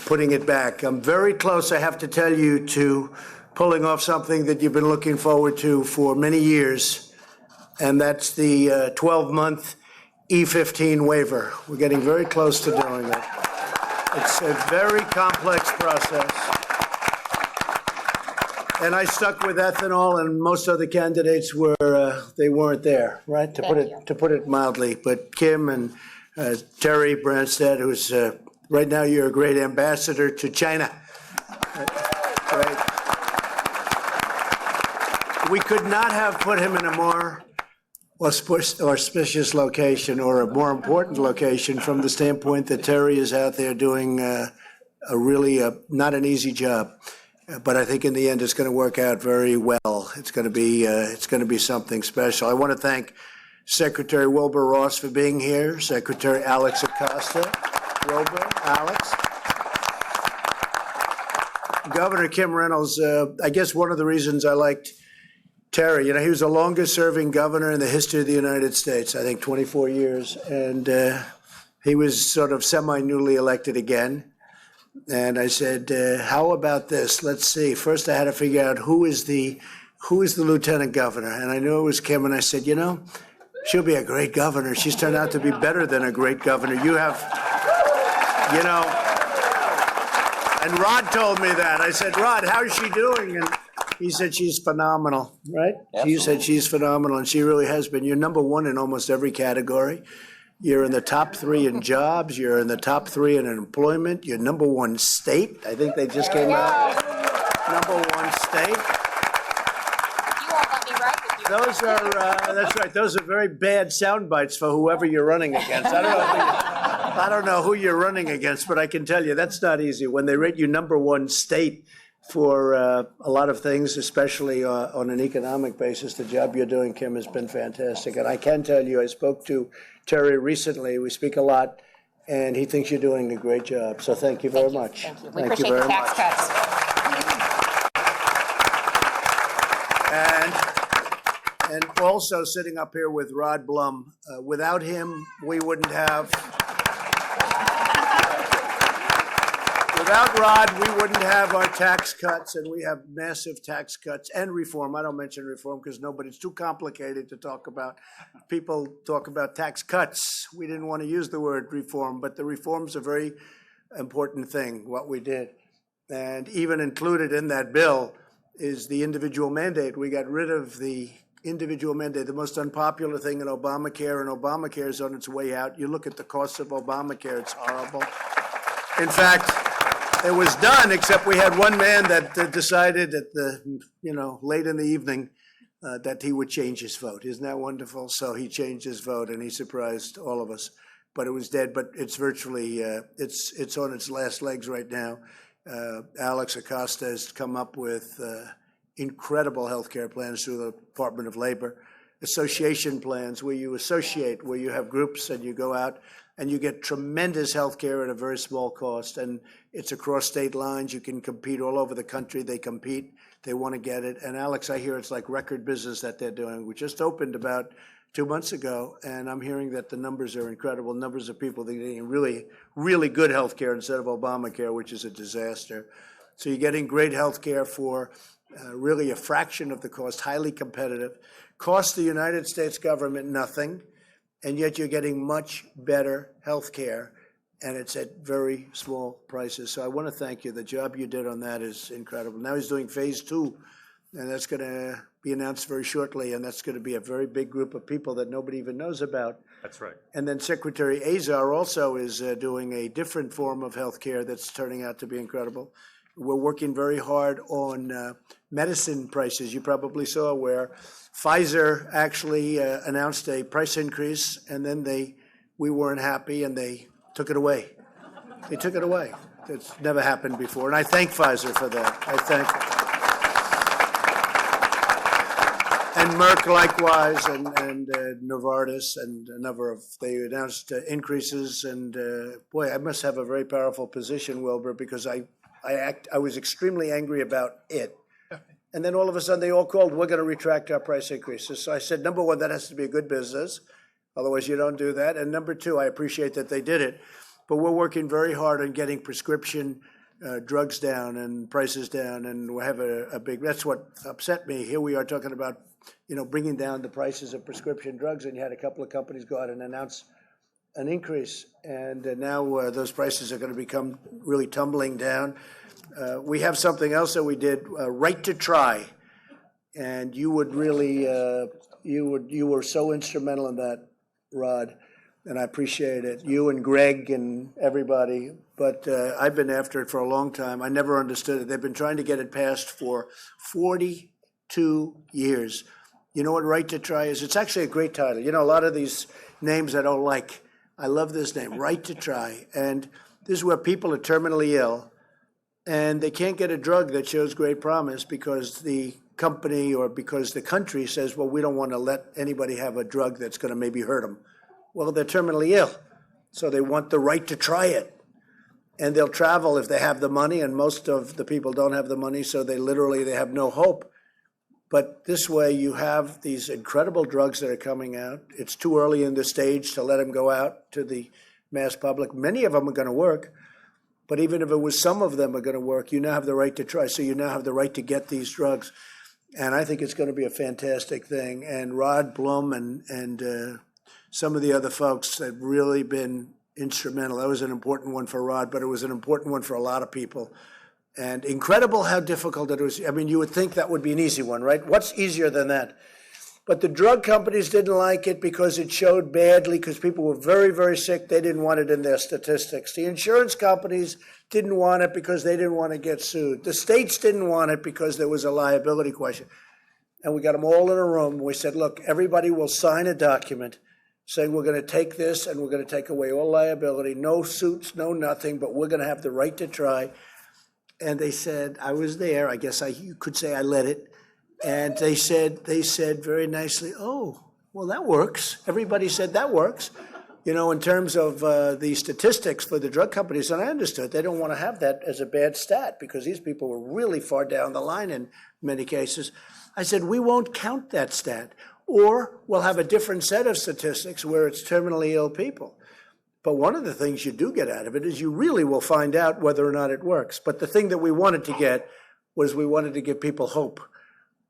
putting it back. I'm very close, I have to tell you, to pulling off something that you've been looking forward to for many years, and that's the 12-month E15 waiver. We're getting very close to doing it. It's a very complex process. And I stuck with ethanol, and most other candidates they weren't there, right? To put it mildly. But Kim and Terry Branstad, who's right now you're a great ambassador to China. Right. We could not have put him in a more auspicious location, or a more important location, from the standpoint that Terry is out there doing a really not an easy job. But I think in the end it's going to work out very well. It's going to be something special. I want to thank Secretary Wilbur Ross for being here, Secretary Alex Acosta, Wilbur, Alex. Governor Kim Reynolds, I guess one of the reasons I liked Terry, he was the longest serving governor in the history of the United States, I think 24 years. And he was sort of semi-newly elected again. And I said, how about this? Let's see. First, I had to figure out who is the lieutenant governor. And I knew it was Kim. And I said, she'll be a great governor. She's turned out to be better than a great governor. You have, and Rod told me that. I said, Rod, how's she doing? And he said, she's phenomenal, right? Absolutely. He said she's phenomenal, and she really has been. You're number one in almost every category. You're in the top 3 in jobs. You're in the top 3 in employment. You're number 1 state. I think they just came out. Number 1 state. You won't let me ride with you. Those are, that's right. Those are very bad sound bites for whoever you're running against. I don't know who you're running against, but I can tell you that's not easy. When they rate you number 1 state for a lot of things, especially on an economic basis, the job you're doing, Kim, has been fantastic. And I can tell you, I spoke to Terry recently. We speak a lot, and he thinks you're doing a great job. So thank you very much. Thank you. We appreciate the tax cuts. And also sitting up here with Rod Blum. Without him, we wouldn't have. Without Rod, we wouldn't have our tax cuts, and we have massive tax cuts and reform. I don't mention reform because it's too complicated to talk about. People talk about tax cuts. We didn't want to use the word reform, but the reform's a very important thing, what we did. And even included in that bill is the individual mandate. We got rid of the individual mandate, the most unpopular thing in Obamacare, and Obamacare is on its way out. You look at the cost of Obamacare, it's horrible. In fact, it was done, except we had one man that decided at late in the evening that he would change his vote. Isn't that wonderful? So he changed his vote, and he surprised all of us. But it was dead. But it's virtually it's on its last legs right now. Alex Acosta has come up with incredible health care plans through the Department of Labor, association plans where you associate, where you have groups and you go out and you get tremendous health care at a very small cost. And it's across state lines. You can compete all over the country. They compete. They want to get it. And Alex, I hear it's like record business that they're doing. We just opened about 2 months ago, and I'm hearing that the numbers are incredible. Numbers of people that are getting really, really good health care instead of Obamacare, which is a disaster. So you're getting great health care for really a fraction of the cost, highly competitive. Costs the United States government nothing, and yet you're getting much better health care, and it's at very small prices. So I want to thank you. The job you did on that is incredible. Now he's doing phase 2, and that's going to be announced very shortly, and that's going to be a very big group of people that nobody even knows about. That's right. And then Secretary Azar also is doing a different form of health care that's turning out to be incredible. We're working very hard on medicine prices. You probably saw where Pfizer actually announced a price increase, and then we weren't happy, and they took it away. They took it away. It's never happened before, and I thank Pfizer for that. I thank and Merck likewise, and Novartis, and a number of, they announced increases, and boy, I must have a very powerful position, Wilbur, because I was extremely angry about it. And then all of a sudden they all called, we're going to retract our price increases. So I said, number one, that has to be a good business. Otherwise you don't do that. And number two, I appreciate that they did it. But we're working very hard on getting prescription drugs down and prices down. And we have a big, that's what upset me. Here we are talking about, bringing down the prices of prescription drugs. And you had a couple of companies go out and announce an increase. And now those prices are going to become really tumbling down. We have something else that we did, right to try, and you would really, you were so instrumental in that, Rod, and I appreciate it. You and Greg and everybody, but I've been after it for a long time. I never understood it. They've been trying to get it passed for 42 years. You know what right to try is? It's actually a great title. A lot of these names I don't like. I love this name, right to try, and this is where people are terminally ill, and they can't get a drug that shows great promise because the company or because the country says, well, we don't want to let anybody have a drug that's going to maybe hurt them. Well, they're terminally ill, so they want the right to try it. And they'll travel if they have the money, and most of the people don't have the money, so they have no hope. But this way, you have these incredible drugs that are coming out. It's too early in the stage to let them go out to the mass public. Many of them are going to work. But even if it was some of them are going to work, you now have the right to try. So you now have the right to get these drugs. And I think it's going to be a fantastic thing. And Rod Blum and some of the other folks have really been instrumental. That was an important one for Rod, but it was an important one for a lot of people. And incredible how difficult it was. I mean, you would think that would be an easy one, right? What's easier than that? But the drug companies didn't like it because it showed badly, because people were very, very sick. They didn't want it in their statistics. The insurance companies didn't want it because they didn't want to get sued. The states didn't want it because there was a liability question. And we got them all in a room. We said, look, everybody will sign a document saying we're going to take this and we're going to take away all liability, no suits, no nothing, but we're going to have the right to try. And they said, I was there. I guess you could say I led it. And they said very nicely, oh, well, that works. Everybody said that works. In terms of the statistics for the drug companies, and I understood they don't want to have that as a bad stat because these people were really far down the line in many cases. I said, we won't count that stat, or we'll have a different set of statistics where it's terminally ill people. But one of the things you do get out of it is you really will find out whether or not it works. But the thing that we wanted to get was we wanted to give people hope.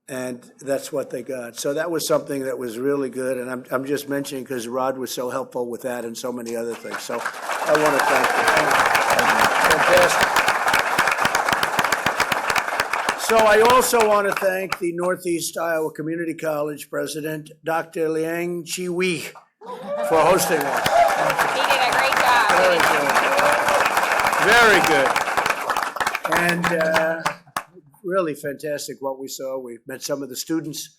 And that's what they got. So that was something that was really good. And I'm just mentioning because Rod was so helpful with that and so many other things. So I want to thank you. Fantastic. So I also want to thank the Northeast Iowa Community College president, Dr. Liang Chi-Wei, for hosting us. He did a great job. Very good. And really fantastic what we saw. We met some of the students,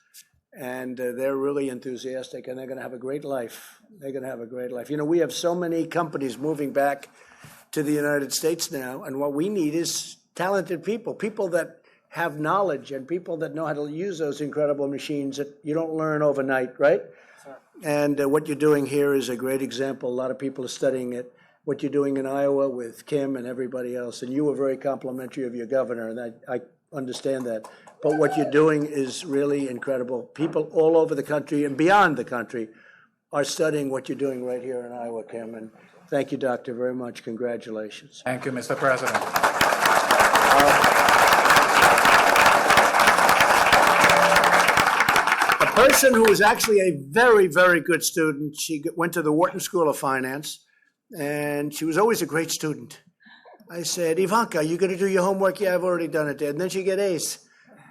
and they're really enthusiastic, and they're going to have a great life. They're going to have a great life. We have so many companies moving back to the United States now, and what we need is talented people, people that have knowledge and people that know how to use those incredible machines that you don't learn overnight, right? Sure. And what you're doing here is a great example. A lot of people are studying it. What you're doing in Iowa with Kim and everybody else, and you were very complimentary of your governor, and I understand that. but what you're doing is really incredible. People all over the country and beyond the country are studying what you're doing right here in Iowa, Kim. And thank you, Doctor, very much. Congratulations. Thank you, Mr. President. A person who was actually a very, very good student, she went to the Wharton School of Finance, and she was always a great student. I said, Ivanka, are you going to do your homework? Yeah, I've already done it, Dad. And then she get A's.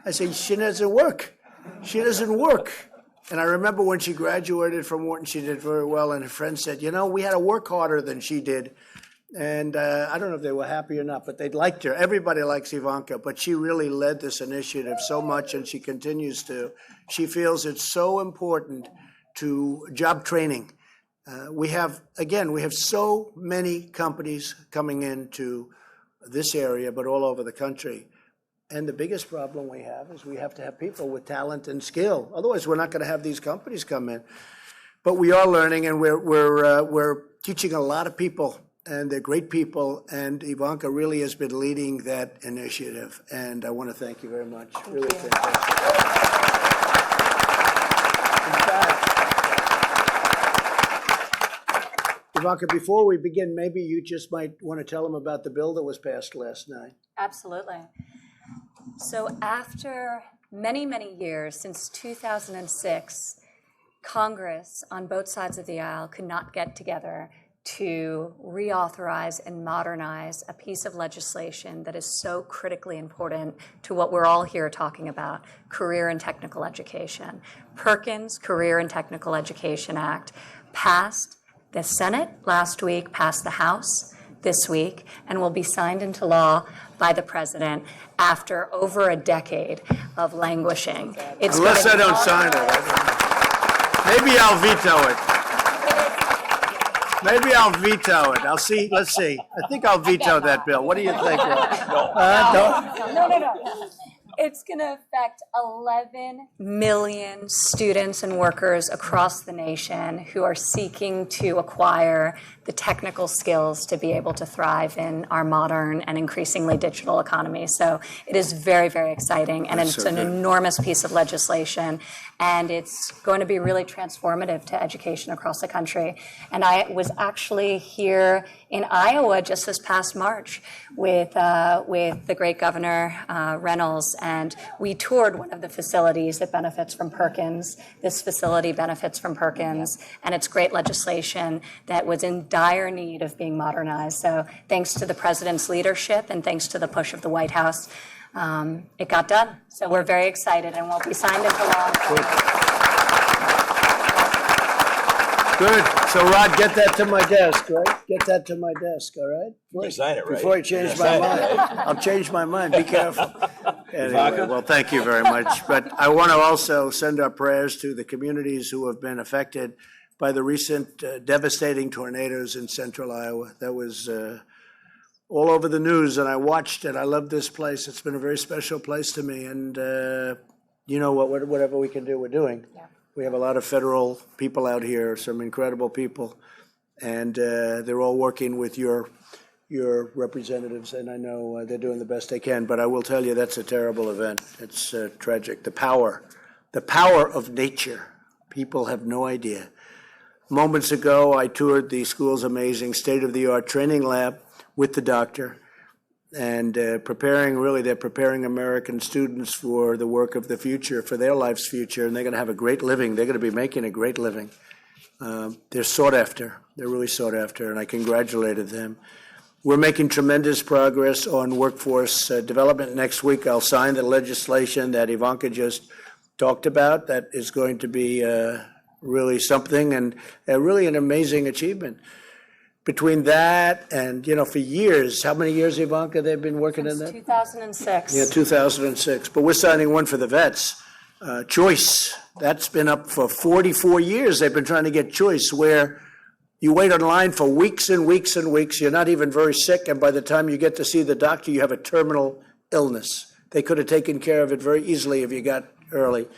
I said, she doesn't work. She doesn't work. And I remember when she graduated from Wharton, she did very well. And her friend said, you know, we had to work harder than she did. And I don't know if they were happy or not, but they liked her. Everybody likes Ivanka, but she really led this initiative so much, and she continues to. She feels it's so important to job training. We have so many companies coming into this area, but all over the country. And the biggest problem we have is we have to have people with talent and skill. Otherwise, we're not going to have these companies come in. But we are learning, and we're teaching a lot of people, and they're great people. And Ivanka really has been leading that initiative. And I want to thank you very much. Really fantastic. Ivanka, before we begin, maybe you just might want to tell them about the bill that was passed last night. Absolutely. So after many, many years, since 2006, Congress on both sides of the aisle could not get together to reauthorize and modernize a piece of legislation that is so critically important to what we're all here talking about, career and technical education. Perkins Career and Technical Education Act passed the Senate last week, passed the House this week, and will be signed into law by the president after over a decade of languishing. Unless I don't sign it. Maybe I'll veto it. Maybe I'll veto it. I'll see. Let's see. I think I'll veto that bill. What do you think? No. It's going to affect 11 million students and workers across the nation who are seeking to acquire the technical skills to be able to thrive in our modern and increasingly digital economy. So it is very, very exciting, and it's an enormous piece of legislation, and it's going to be really transformative to education across the country. And I was actually here in Iowa just this past March with the great Governor Reynolds, and we toured one of the facilities that benefits from Perkins. This facility benefits from Perkins, and it's great legislation that was in dire need of being modernized. So thanks to the president's leadership and thanks to the push of the White House, it got done. So we're very excited, and we'll be signed into law. Good. So, Rod, get that to my desk, right? Get that to my desk, all right? You sign it, right? Before I change my mind. I'll change my mind. Be careful. Anyway, well, thank you very much. But I want to also send our prayers to the communities who have been affected by the recent devastating tornadoes in central Iowa. That was all over the news, and I watched it. I love this place. It's been a very special place to me. And you know what? Whatever we can do, we're doing. Yeah. We have a lot of federal people out here, some incredible people, and they're all working with your representatives, and I know they're doing the best they can. But I will tell you, that's a terrible event. It's tragic. The power of nature. People have no idea. Moments ago, I toured the school's amazing state-of-the-art training lab with the doctor, and they're preparing American students for the work of the future, for their life's future, and they're going to have a great living. They're going to be making a great living. They're sought after. They're really sought after, and I congratulated them. We're making tremendous progress on workforce development. Next week, I'll sign the legislation that Ivanka just talked about. That is going to be really something, and really an amazing achievement. Between that and, for years, how many years, Ivanka, they've been working in that? 2006. Yeah, 2006. But we're signing one for the vets. Choice, that's been up for 44 years. They've been trying to get choice, where you wait online for weeks and weeks and weeks. You're not even very sick, and by the time you get to see the doctor, you have a terminal illness. They could have taken care of it very easily if you got early.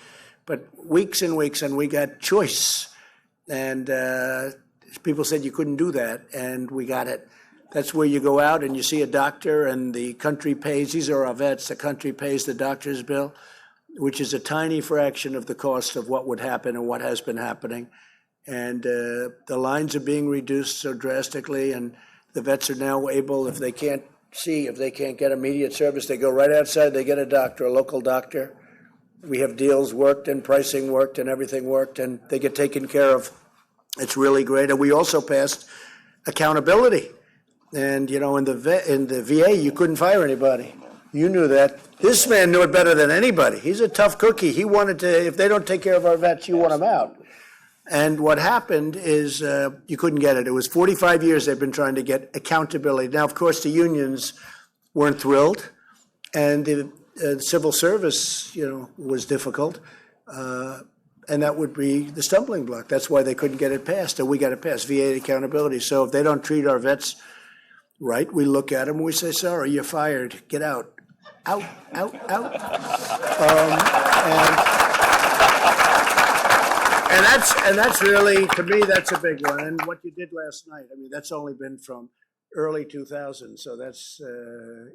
But weeks and weeks, and we got choice. And people said you couldn't do that, and we got it. That's where you go out and you see a doctor, and the country pays. These are our vets. The country pays the doctor's bill. which is a tiny fraction of the cost of what would happen and what has been happening. And the lines are being reduced so drastically, and the vets are now able, if they can't get immediate service, they go right outside, they get a doctor, a local doctor. We have deals worked and pricing worked and everything worked, and they get taken care of. It's really great. And we also passed accountability. And, you know, in the VA, you couldn't fire anybody. You knew that. This man knew it better than anybody. He's a tough cookie. He wanted to, if they don't take care of our vets, you want them out. And what happened is you couldn't get it. It was 45 years they've been trying to get accountability. Now, of course, the unions weren't thrilled, and the civil service, you know, was difficult. And that would be the stumbling block. That's why they couldn't get it passed, and we got it passed, VA accountability. So if they don't treat our vets right, we look at them and we say, sorry, you're fired, get out. Out. And that's really, to me, that's a big one. And what you did last night, I mean, that's only been from early 2000, so that's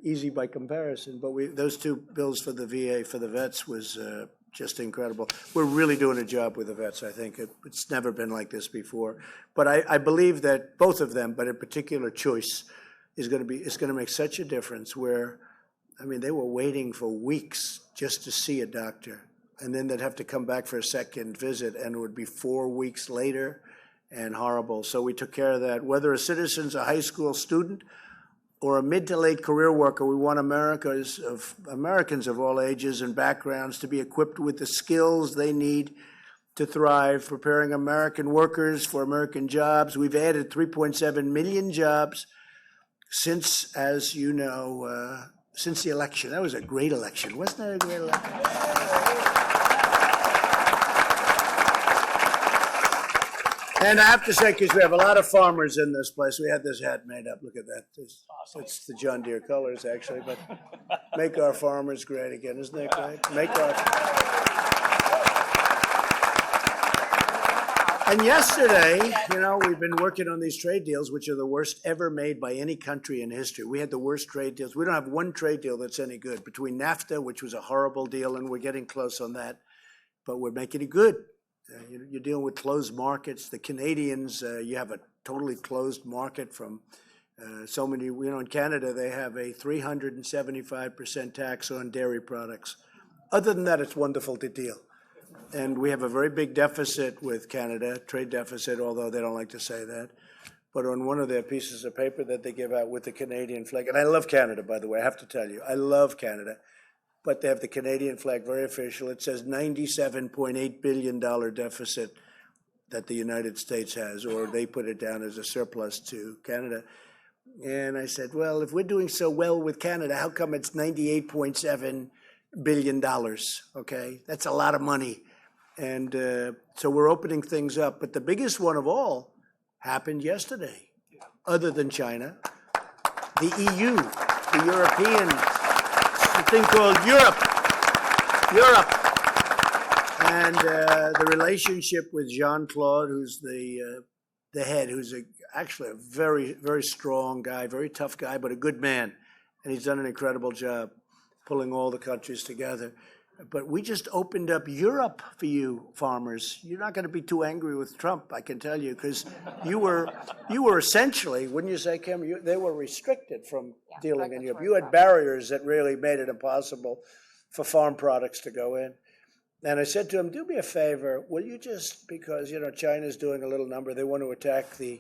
easy by comparison. But those two bills for the VA, for the vets, was just incredible. We're really doing a job with the vets, I think. It's never been like this before. But I believe that both of them, but in particular choice, is going to make such a difference where, I mean, they were waiting for weeks just to see a doctor. And then they'd have to come back for a second visit, and it would be 4 weeks later, and horrible. So we took care of that. Whether a citizen's a high school student or a mid to late career worker, we want Americans of all ages and backgrounds to be equipped with the skills they need to thrive, preparing American workers for American jobs. We've added 3.7 million jobs since, as you know, since the election. That was a great election. Wasn't that a great election? And I have to say, because we have a lot of farmers in this place, we had this hat made up. Look at that. It's the John Deere colors, actually. But make our farmers great again. Isn't that great? And yesterday, you know, we've been working on these trade deals, which are the worst ever made by any country in history. We had the worst trade deals. We don't have one trade deal that's any good. Between NAFTA, which was a horrible deal, and we're getting close on that, but we're making it good. You're dealing with closed markets. The Canadians, you have a totally closed market from so many, you know, in Canada, they have a 375% tax on dairy products. Other than that, it's wonderful to deal. And we have a very big deficit with Canada, trade deficit, although they don't like to say that. But on one of their pieces of paper that they give out with the Canadian flag, and I love Canada, by the way, I have to tell you, I love Canada. But they have the Canadian flag, very official. It says $97.8 billion deficit that the United States has, or they put it down as a surplus to Canada. And I said, well, if we're doing so well with Canada, how come it's $98.7 billion, okay? That's a lot of money. And so we're opening things up. But the biggest one of all happened yesterday, other than China. The EU, the European, a thing called Europe. And the relationship with Jean-Claude, who's the head, who's actually a very, very strong guy, very tough guy, but a good man. And he's done an incredible job pulling all the countries together. But we just opened up Europe for you farmers. You're not going to be too angry with Trump, I can tell you, because you were essentially, wouldn't you say, Kim, they were restricted from dealing in Europe. You had barriers that really made it impossible for farm products to go in. And I said to him, do me a favor, will you just, because, you know, China's doing a little number, they want to attack the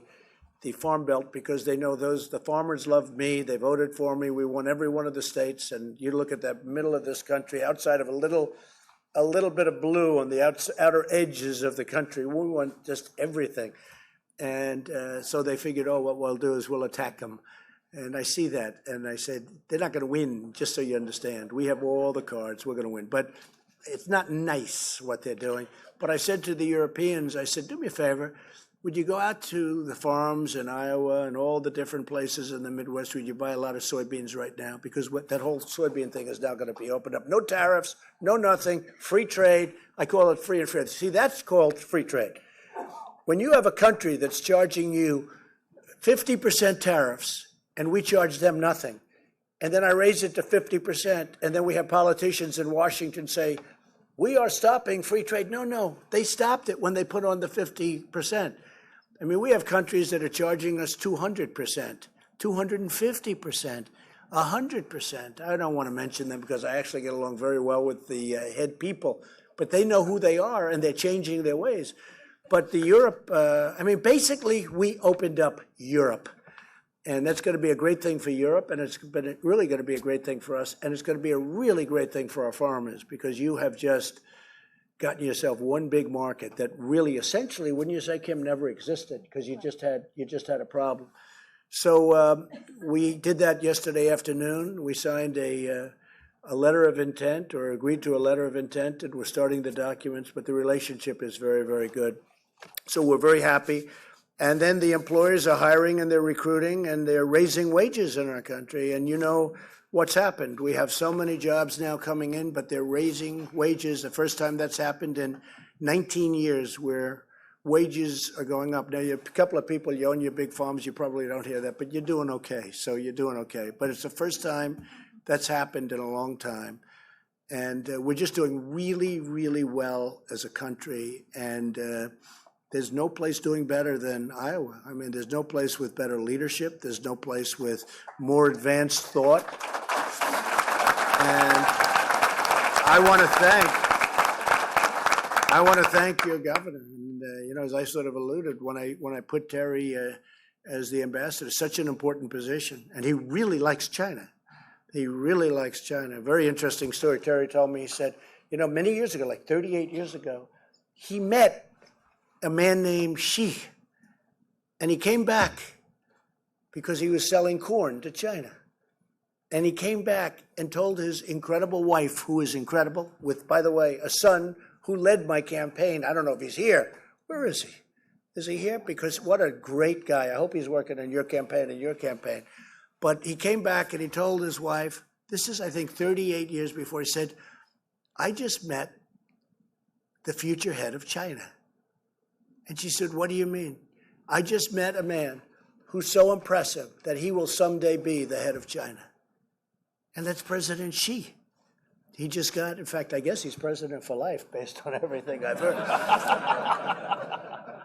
Farm Belt because they know the farmers love me, they voted for me, we won every one of the states, and you look at that middle of this country, outside of a little bit of blue on the outer edges of the country, we want just everything. And so they figured, oh, what we'll do is we'll attack them. And I see that, and I said, they're not going to win, just so you understand. We have all the cards, we're going to win. But it's not nice what they're doing. But I said to the Europeans, I said, do me a favor, would you go out to the farms in Iowa and all the different places in the Midwest? Would you buy a lot of soybeans right now? Because that whole soybean thing is now going to be opened up. No tariffs, no nothing, free trade. I call it free and fair. See, that's called free trade. When you have a country that's charging you 50% tariffs and we charge them nothing, and then I raise it to 50%, and then we have politicians in Washington say, we are stopping free trade. No, they stopped it when they put on the 50%. I mean, we have countries that are charging us 200%, 250%, 100%. I don't want to mention them because I actually get along very well with the head people, but they know who they are and they're changing their ways. But the Europe, I mean, basically, we opened up Europe. And that's going to be a great thing for Europe, and it's really going to be a great thing for us, and it's going to be a really great thing for our farmers, because you have just gotten yourself one big market that really, essentially, wouldn't you say, Kim, never existed, because you just had a problem. So we did that yesterday afternoon. We signed a letter of intent, or agreed to a letter of intent, and we're starting the documents, but the relationship is very, very good. So we're very happy. And then the employers are hiring and they're recruiting and they're raising wages in our country. And you know what's happened. We have so many jobs now coming in, but they're raising wages. The first time that's happened in 19 years where wages are going up. Now, a couple of people, you own your big farms, you probably don't hear that, but you're doing okay. So you're doing okay. But it's the first time that's happened in a long time. And we're just doing really, really well as a country. And there's no place doing better than Iowa. I mean, there's no place with better leadership. There's no place with more advanced thought. And I want to thank your governor. And you know, as I sort of alluded, when I put Terry as the ambassador, such an important position, and he really likes China. He really likes China. Very interesting story. Terry told me. He said, you know, many years ago, like 38 years ago, he met a man named Xi, and he came back because he was selling corn to China. And he came back and told his incredible wife, who is incredible, with, by the way, a son who led my campaign. I don't know if he's here. Where is he? Is he here? Because what a great guy. I hope he's working on your campaign and your campaign. But he came back and he told his wife, this is, I think, 38 years before, he said, I just met the future head of China. And she said, what do you mean? I just met a man who's so impressive that he will someday be the head of China. And that's President Xi. He just got, in fact, I guess he's president for life based on everything I've heard.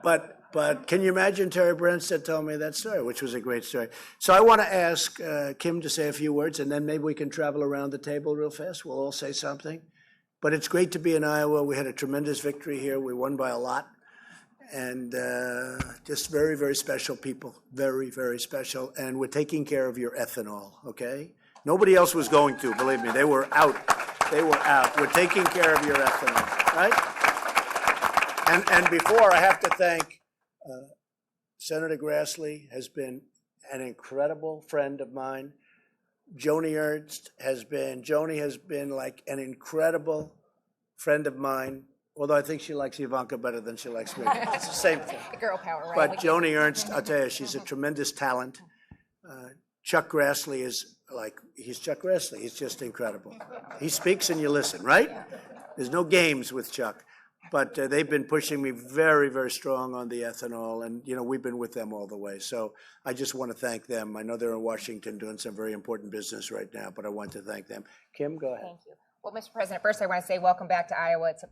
But can you imagine Terry Brunson told me that story, which was a great story. So I want to ask Kim to say a few words, and then maybe we can travel around the table real fast. We'll all say something. But it's great to be in Iowa. We had a tremendous victory here. We won by a lot. And just very, very special people, very, very special. And we're taking care of your ethanol, okay? Nobody else was going to, believe me. They were out. They were out. We're taking care of your ethanol, right? And before, I have to thank Senator Grassley has been an incredible friend of mine. Joni has been like an incredible friend of mine. Although I think she likes Ivanka better than she likes me. It's the same thing. Girl power, right? But Joni Ernst, I'll tell you, she's a tremendous talent. Chuck Grassley is like, he's Chuck Grassley. He's just incredible. He speaks and you listen, right? There's no games with Chuck. But they've been pushing me very, very strong on the ethanol. And, you know, we've been with them all the way. So I just want to thank them. I know they're in Washington doing some very important business right now, but I want to thank them. Kim, go ahead. Thank you. Well, Mr. President, first I want to say welcome back to Iowa. It's a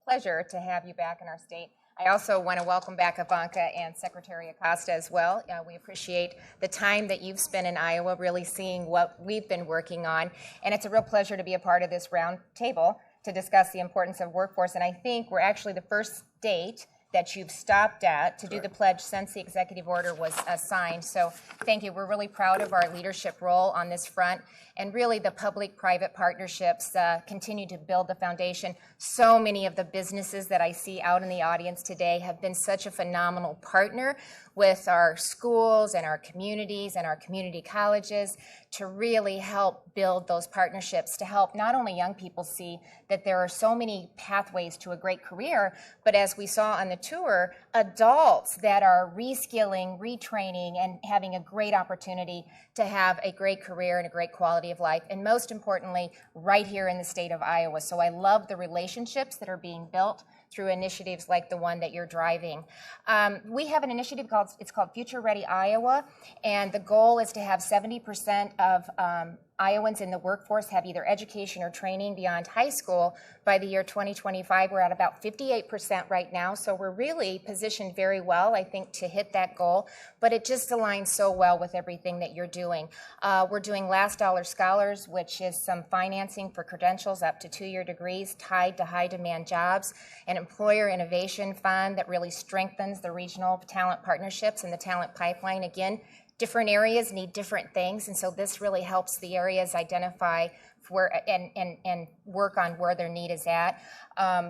pleasure to have you back in our state. I also want to welcome back Ivanka and Secretary Acosta as well. We appreciate the time that you've spent in Iowa, really seeing what we've been working on. And it's a real pleasure to be a part of this round table to discuss the importance of workforce. And I think we're actually the first state that you've stopped at to do the pledge since the executive order was signed. So thank you. We're really proud of our leadership role on this front. And really the public-private partnerships continue to build the foundation. So many of the businesses that I see out in the audience today have been such a phenomenal partner with our schools and our communities and our community colleges to really help build those partnerships, to help not only young people see that there are so many pathways to a great career, but as we saw on the tour, adults that are reskilling, retraining, and having a great opportunity to have a great career and a great quality of life, and most importantly, right here in the state of Iowa. So I love the relationships that are being built through initiatives like the one that you're driving. We have an initiative called Future Ready Iowa, and the goal is to have 70% of Iowans in the workforce have either education or training beyond high school. By the year 2025, we're at about 58% right now, so we're really positioned very well, I think, to hit that goal, but it just aligns so well with everything that you're doing. We're doing Last Dollar Scholars, which is some financing for credentials up to 2-year degrees tied to high-demand jobs, an employer innovation fund that really strengthens the regional talent partnerships and the talent pipeline. Again, different areas need different things, and so this really helps the areas identify where and work on where their need is at.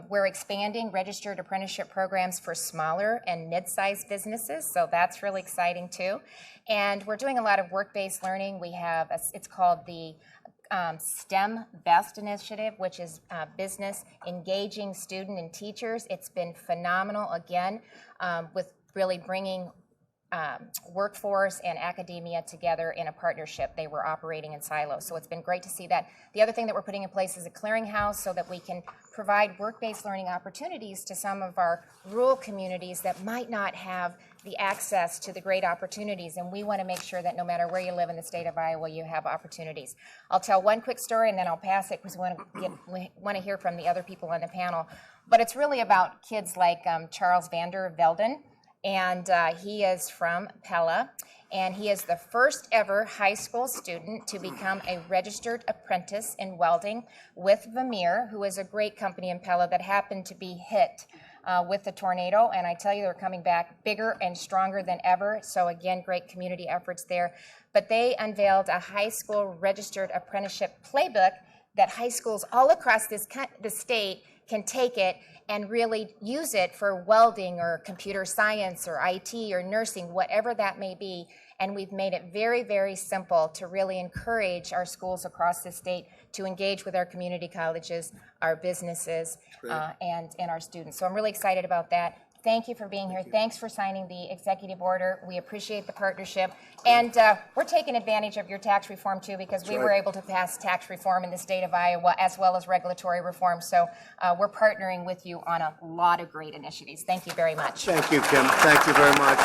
We're expanding registered apprenticeship programs for smaller and mid-sized businesses, so that's really exciting too. And we're doing a lot of work-based learning. We have, it's called the STEM BEST initiative, which is business engaging student and teachers. It's been phenomenal, again, with really bringing workforce and academia together in a partnership. They were operating in silos, so it's been great to see that. The other thing that we're putting in place is a clearinghouse so that we can provide work-based learning opportunities to some of our rural communities that might not have the access to the great opportunities, and we want to make sure that no matter where you live in the state of Iowa, you have opportunities. I'll tell one quick story and then I'll pass it because we want to hear from the other people on the panel, but it's really about kids like Charles Vander Velden. And he is from Pella, and he is the first ever high school student to become a registered apprentice in welding with Vermeer, who is a great company in Pella that happened to be hit with the tornado. And I tell you, they're coming back bigger and stronger than ever. So again, great community efforts there. But they unveiled a high school registered apprenticeship playbook that high schools all across the state can take it and really use it for welding or computer science or IT or nursing, whatever that may be. And we've made it very, very simple to really encourage our schools across the state to engage with our community colleges, our businesses, and our students. So I'm really excited about that. Thank you for being here. Thanks for signing the executive order. We appreciate the partnership. And we're taking advantage of your tax reform too, because we were able to pass tax reform in the state of Iowa as well as regulatory reform. So we're partnering with you on a lot of great initiatives. Thank you very much. Thank you, Kim. Thank you very much.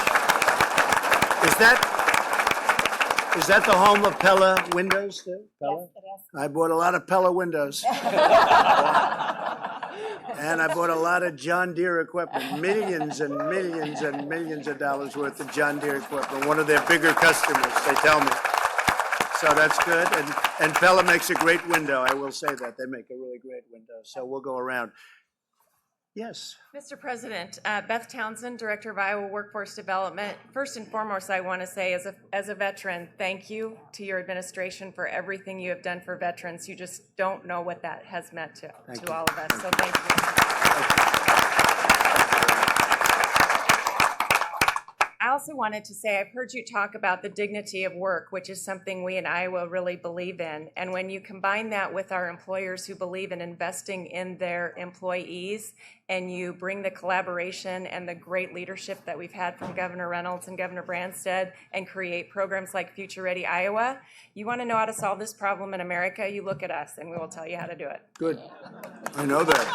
Is that the home of Pella windows too? Pella? Yes, it is. I bought a lot of Pella windows. And I bought a lot of John Deere equipment, millions and millions and millions of dollars worth of John Deere equipment. One of their bigger customers, they tell me. So that's good. And Pella makes a great window. I will say that. They make a really great window. So we'll go around. Yes. Mr. President, Beth Townsend, Director of Iowa Workforce Development. First and foremost, I want to say as a veteran, thank you to your administration for everything you have done for veterans. You just don't know what that has meant to all of us. So thank you. I also wanted to say, I've heard you talk about the dignity of work, which is something we in Iowa really believe in. And when you combine that with our employers who believe in investing in their employees, and you bring the collaboration and the great leadership that we've had from Governor Reynolds and Governor Branstad and create programs like Future Ready Iowa, you want to know how to solve this problem in America, you look at us and we will tell you how to do it. Good. I know that.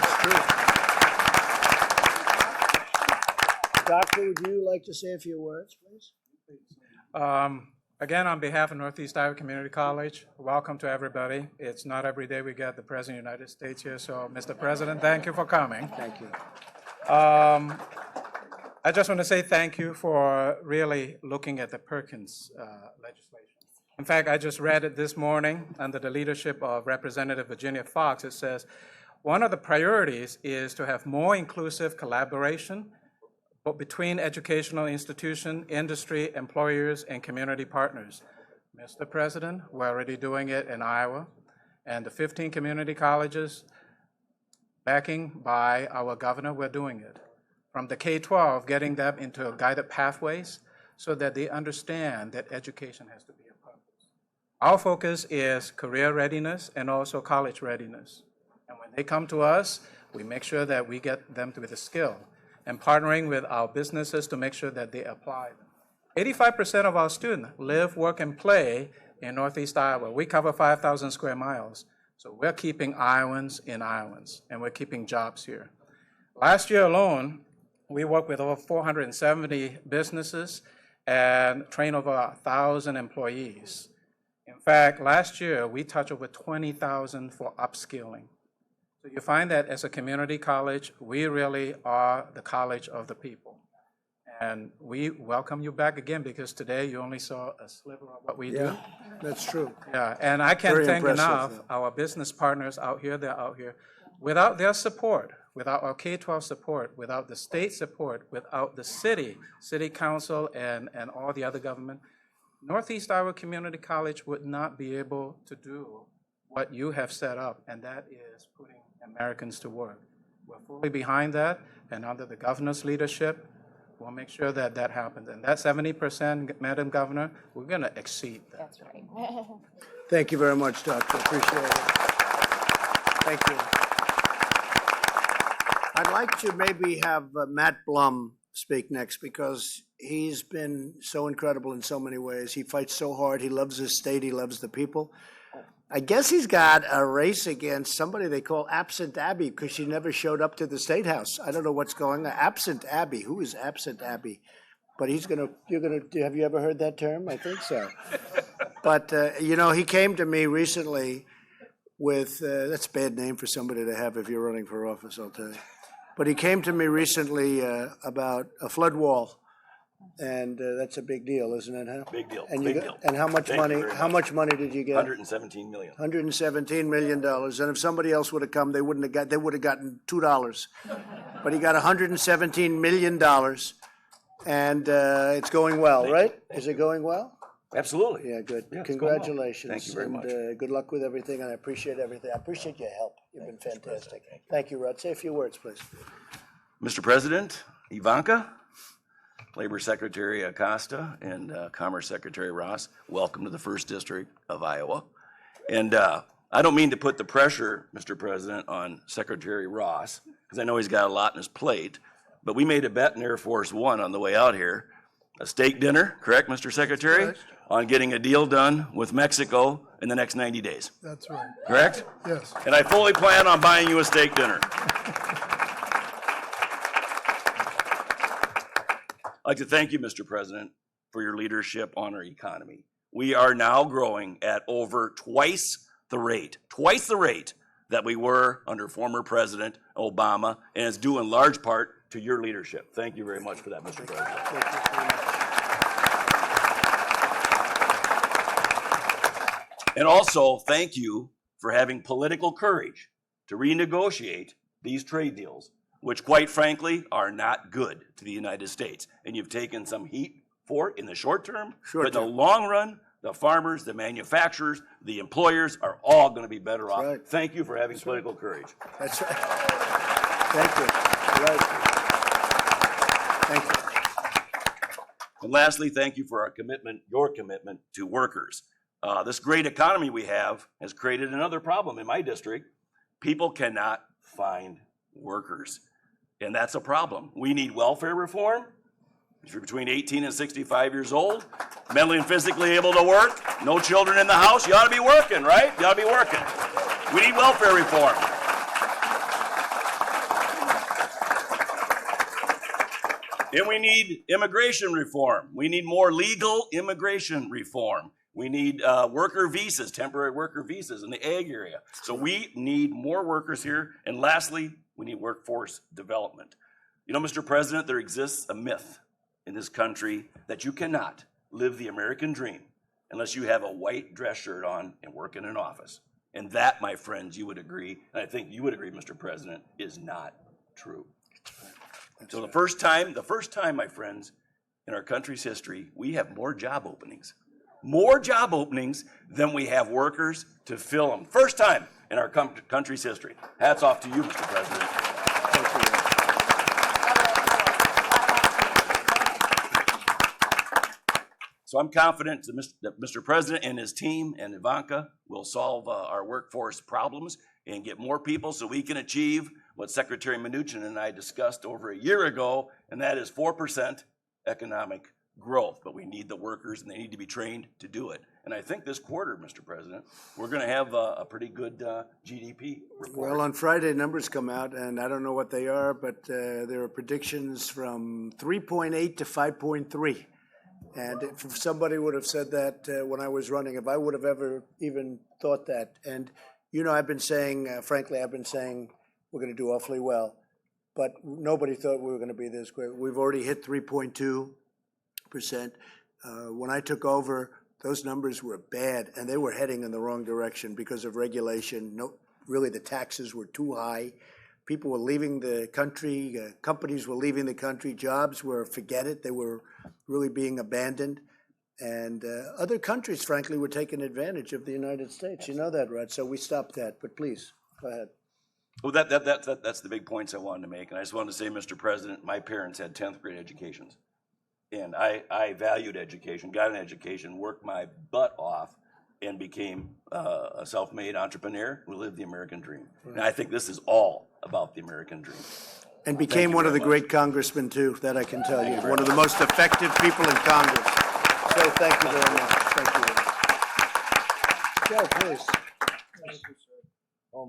That's true. Doctor, would you like to say a few words, please? Again, on behalf of Northeast Iowa Community College, welcome to everybody. It's not every day we get the President of the United States here, so Mr. President, thank you for coming. Thank you. I just want to say thank you for really looking at the Perkins legislation. In fact, I just read it this morning under the leadership of Representative Virginia Fox. It says, one of the priorities is to have more inclusive collaboration but between educational institution, industry, employers, and community partners. Mr. President, we're already doing it in Iowa, and the 15 community colleges, backing by our governor, we're doing it. From the K-12, getting them into guided pathways so that they understand that education has to be a purpose. Our focus is career readiness and also college readiness. And when they come to us, we make sure that we get them with the skill, and partnering with our businesses to make sure that they apply them. 85% of our students live, work, and play in Northeast Iowa. We cover 5,000 square miles. So we're keeping Iowans in Iowans, and we're keeping jobs here. Last year alone, we worked with over 470 businesses and trained over 1,000 employees. In fact, last year, we touched over 20,000 for upskilling. So you find that as a community college, we really are the college of the people. And we welcome you back again, because today you only saw a sliver of what we do. Yeah, that's true. Yeah, and I can't Very thank impressive, enough though. our business partners out here, they're out here. Without their support, without our K-12 support, without the state support, without the city council, and all the other government, Northeast Iowa Community College would not be able to do what you have set up, and that is putting Americans to work. We're fully behind that, and under the governor's leadership, we'll make sure that that happens. And that 70%, Madam Governor, we're going to exceed that. That's right. Thank you very much, Doctor. Appreciate it. Thank you. I'd like to maybe have Matt Blum speak next, because he's been so incredible in so many ways. He fights so hard. He loves his state. He loves the people. I guess he's got a race against somebody they call Absent Abby, because she never showed up to the State House. I don't know what's going on. Absent Abby. Who is Absent Abby? But have you ever heard that term? I think so. But, he came to me recently with, that's a bad name for somebody to have if you're running for office, I'll tell you. But he came to me recently about a flood wall. And that's a big deal, isn't it? Huh? Big deal. And big deal. And how much Thank you money? very How much. much money did you get? $117 million. $117 million. And if somebody else would have come, they would have gotten $2. But he got $117 million, and it's going well, right? Is it going well? Absolutely. Yeah, good. Yeah, it's going well. Congratulations. Thank you very much. And good luck with everything, and I appreciate everything. I appreciate your help. You've been fantastic. Thank you, Rod. Say a few words, please. Mr. President, Ivanka, Labor Secretary Acosta, and Commerce Secretary Ross, welcome to the 1st District of Iowa. And I don't mean to put the pressure, Mr. President, on Secretary Ross, because I know he's got a lot on his plate, but we made a bet in Air Force One on the way out here, a steak dinner, correct, Mr. Secretary? Correct. On getting a deal done with Mexico in the next 90 days. That's right. Correct? Yes. And I fully plan on buying you a steak dinner. I'd like to thank you, Mr. President, for your leadership on our economy. We are now growing at over twice the rate that we were under former President Obama, and it's due in large part to your leadership. Thank you very much for that, Mr. President. And also, thank you for having political courage to renegotiate these trade deals, which quite frankly are not good to the United States. And you've taken some heat for it in the short term, but in the long run, the farmers, the manufacturers, the employers are all going to be better off. Right. Thank you for having political courage. That's right. Thank you. Right. Thank you. And lastly, thank you for your commitment to workers. This great economy we have has created another problem in my district. People cannot find workers, and that's a problem. We need welfare reform. If you're between 18 and 65 years old, mentally and physically able to work, no children in the house, you ought to be working, right? You ought to be working. We need welfare reform. And we need immigration reform. We need more legal immigration reform. We need worker visas, temporary worker visas in the ag area. So we need more workers here. And lastly, we need workforce development. You know, Mr. President, there exists a myth in this country that you cannot live the American dream unless you have a white dress shirt on and work in an office. And that, my friends, you would agree, and I think you would agree, Mr. President, is not true. So the first time, my friends, in our country's history, we have more job openings than we have workers to fill them. First time in our country's history. Hats off to you, Mr. President. So I'm confident that Mr. President and his team and Ivanka will solve our workforce problems and get more people so we can achieve what Secretary Mnuchin and I discussed over a year ago, and that is 4% economic growth. But we need the workers, and they need to be trained to do it. And I think this quarter, Mr. President, we're going to have a pretty good GDP report. Well, on Friday, numbers come out, and I don't know what they are, but there are predictions from 3.8 to 5.3. And if somebody would have said that when I was running, if I would have ever even thought that. And, you know, I've been saying, frankly, I've been saying we're going to do awfully well. But nobody thought we were going to be this great. We've already hit 3.2%. When I took over, those numbers were bad, and they were heading in the wrong direction because of regulation. No, really, the taxes were too high. People were leaving the country. Companies were leaving the country. Jobs were, forget it, they were really being abandoned. And other countries, frankly, were taking advantage of the United States. You know that, right? So we stopped that. But please, go ahead. Well, that's the big points I wanted to make. And I just wanted to say, Mr. President, my parents had 10th grade educations. And I valued education, got an education, worked my butt off, and became a self-made entrepreneur who lived the American dream. And I think this is all about the American dream. And became one of the great congressmen, too, that I can tell you. One of the most effective people in Congress. So thank you very much. Thank you. Joe, please.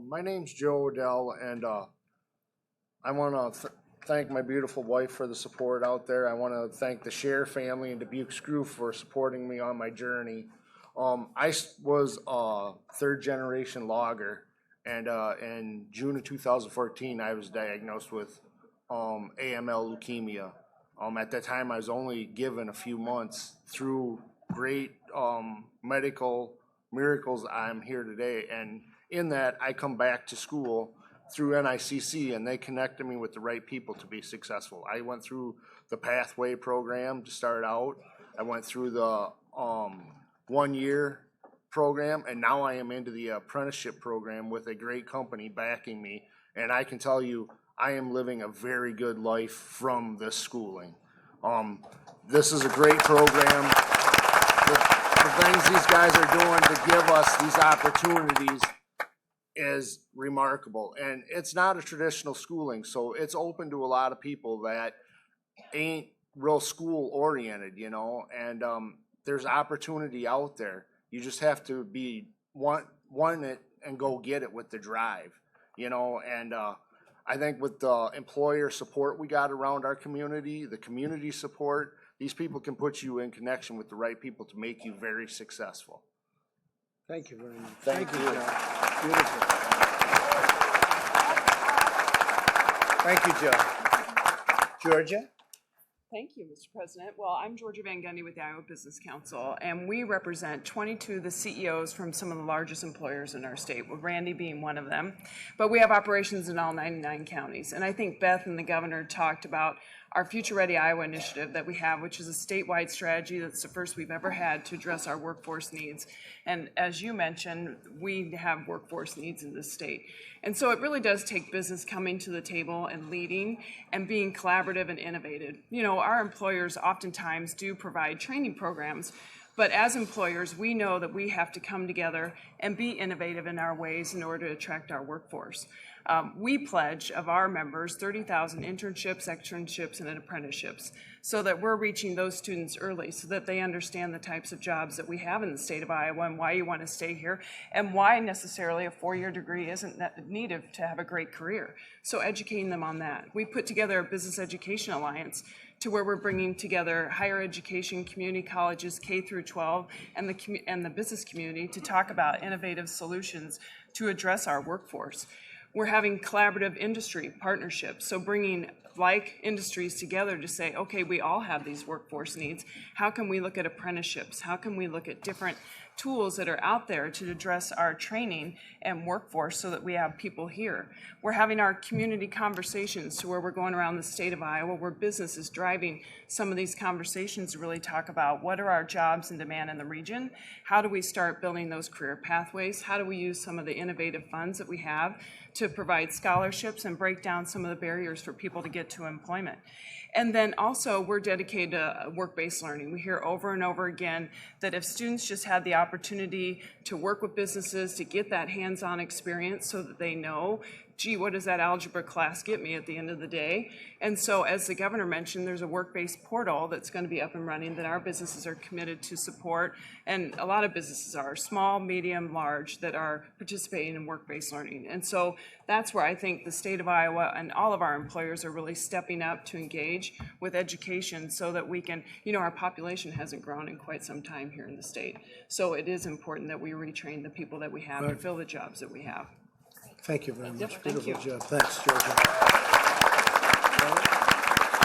My name's Joe Odell, and I want to thank my beautiful wife for the support out there. I want to thank the Scheer family and Dubuque Screw for supporting me on my journey. I was a third-generation logger, and in June of 2014, I was diagnosed with AML leukemia. At that time, I was only given a few months. Through great medical miracles, I'm here today, and in that, I come back to school through NICC, and they connected me with the right people to be successful. I went through the Pathway program to start out. I went through the 1-year program, and now I am into the apprenticeship program with a great company backing me. And I can tell you, I am living a very good life from this schooling. This is a great program. The things these guys are doing to give us these opportunities is remarkable. And it's not a traditional schooling, so it's open to a lot of people that ain't real school oriented, you know, and there's opportunity out there. You just have to want it and go get it with the drive, you know. And I think with the employer support we got around our community, the community support, these people can put you in connection with the right people to make you very successful. Thank you very much. Thank you. Joe. Beautiful. Thank you, Joe. Georgia? Thank you, Mr. President. Well, I'm Georgia Van Gundy with the Iowa Business Council, and we represent 22 of the CEOs from some of the largest employers in our state, with Randy being one of them. But we have operations in all 99 counties. And I think Beth and the governor talked about our Future Ready Iowa initiative that we have, which is a statewide strategy that's the first we've ever had to address our workforce needs. And as you mentioned, we have workforce needs in this state. And so it really does take business coming to the table and leading and being collaborative and innovative. You know, our employers oftentimes do provide training programs, but as employers, we know that we have to come together and be innovative in our ways in order to attract our workforce. We pledge of our members 30,000 internships, externships, and apprenticeships so that we're reaching those students early so that they understand the types of jobs that we have in the state of Iowa and why you want to stay here and why necessarily a 4-year degree isn't needed to have a great career. So educating them on that. We put together a Business Education Alliance to where we're bringing together higher education, community colleges, K through 12, and the business community to talk about innovative solutions to address our workforce. We're having collaborative industry partnerships, so bringing like industries together to say, okay, we all have these workforce needs. How can we look at apprenticeships? How can we look at different tools that are out there to address our training and workforce so that we have people here? We're having our community conversations to where we're going around the state of Iowa where business is driving some of these conversations to really talk about what are our jobs in demand in the region? How do we start building those career pathways? How do we use some of the innovative funds that we have to provide scholarships and break down some of the barriers for people to get to employment? And then also, we're dedicated to work-based learning. We hear over and over again that if students just had the opportunity to work with businesses, to get that hands-on experience so that they know gee, what does that algebra class get me at the end of the day? And so, as the governor mentioned, there's a work-based portal that's going to be up and running that our businesses are committed to support. And a lot of businesses are small, medium, large that are participating in work-based learning. And so that's where I think the state of Iowa and all of our employers are really stepping up to engage with education so that we can, our population hasn't grown in quite some time here in the state. So it is important that we retrain the people that we have to fill the jobs that we have. Thank you very much. Yep, thank Beautiful you. job. Thanks, Georgia.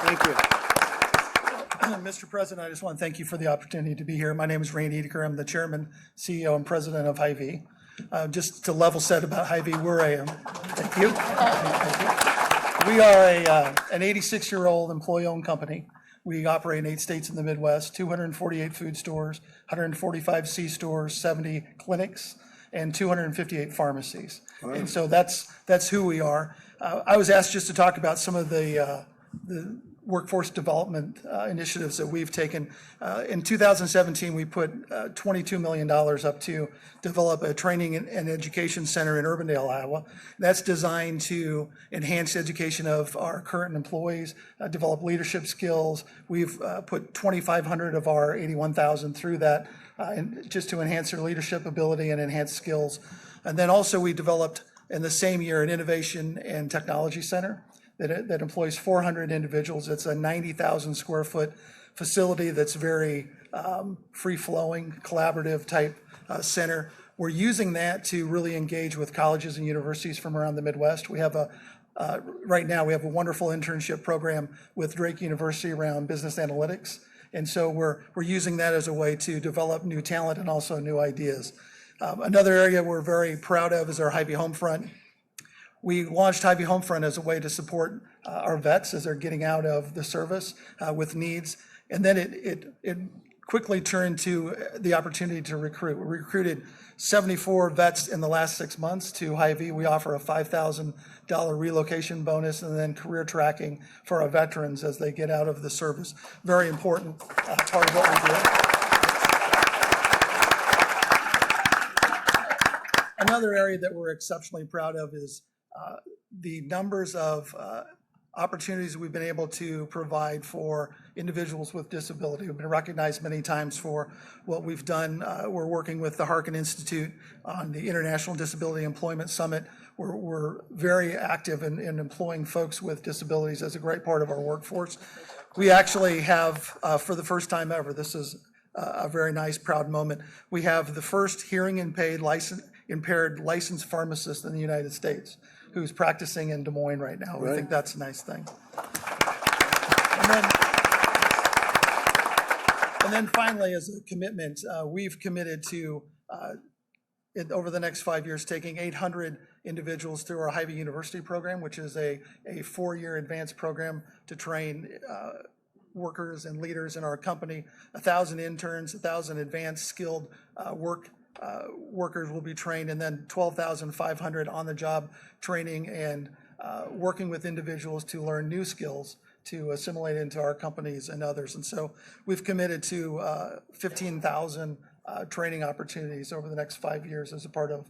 Thank you. Mr. President, I just want to thank you for the opportunity to be here. My name is Randy Edeker. I'm the Chairman, CEO, and President of Hy-Vee. Just to level set about Hy-Vee, we are an 86-year-old employee-owned company. We operate in 8 states in the Midwest, 248 food stores, 145 C-stores, 70 clinics, and 258 pharmacies. Wow. And so that's who we are. I was asked just to talk about some of the workforce development initiatives that we've taken. In 2017, we put $22 million up to develop a training and education center in Urbandale, Iowa. That's designed to enhance education of our current employees, develop leadership skills. We've put 2,500 of our 81,000 through that and just to enhance their leadership ability and enhance skills. And then also we developed in the same year an innovation and technology center that employs 400 individuals. It's a 90,000 square foot facility that's very free-flowing, collaborative type center. We're using that to really engage with colleges and universities from around the Midwest. We have right now we have a wonderful internship program with Drake University around business analytics. And so we're using that as a way to develop new talent and also new ideas. Another area we're very proud of is our Hy-Vee Homefront. We launched Hy-Vee Homefront as a way to support our vets as they're getting out of the service with needs. And then it quickly turned to the opportunity to recruit. We recruited 74 vets in the last 6 months to Hy-Vee. We offer a $5,000 relocation bonus and then career tracking for our veterans as they get out of the service. Very important part of what we do. Another area that we're exceptionally proud of is the numbers of opportunities we've been able to provide for individuals with disability. We've been recognized many times for what we've done. We're working with the Harkin Institute on the International Disability Employment Summit. We're very active in employing folks with disabilities as a great part of our workforce. We actually have, for the first time ever, this is a very nice, proud moment, we have the first hearing impaired licensed pharmacist in the United States who's practicing in Des Moines right now. We think that's a nice thing. And then finally, as a commitment, we've committed to, over the next 5 years, taking 800 individuals through our Hy-Vee University program, which is a 4-year advanced program to train workers and leaders in our company. 1,000 interns, 1,000 advanced skilled workers will be trained, and then 12,500 on-the-job training and working with individuals to learn new skills to assimilate into our companies and others. And so we've committed to 15,000 training opportunities over the next 5 years as a part of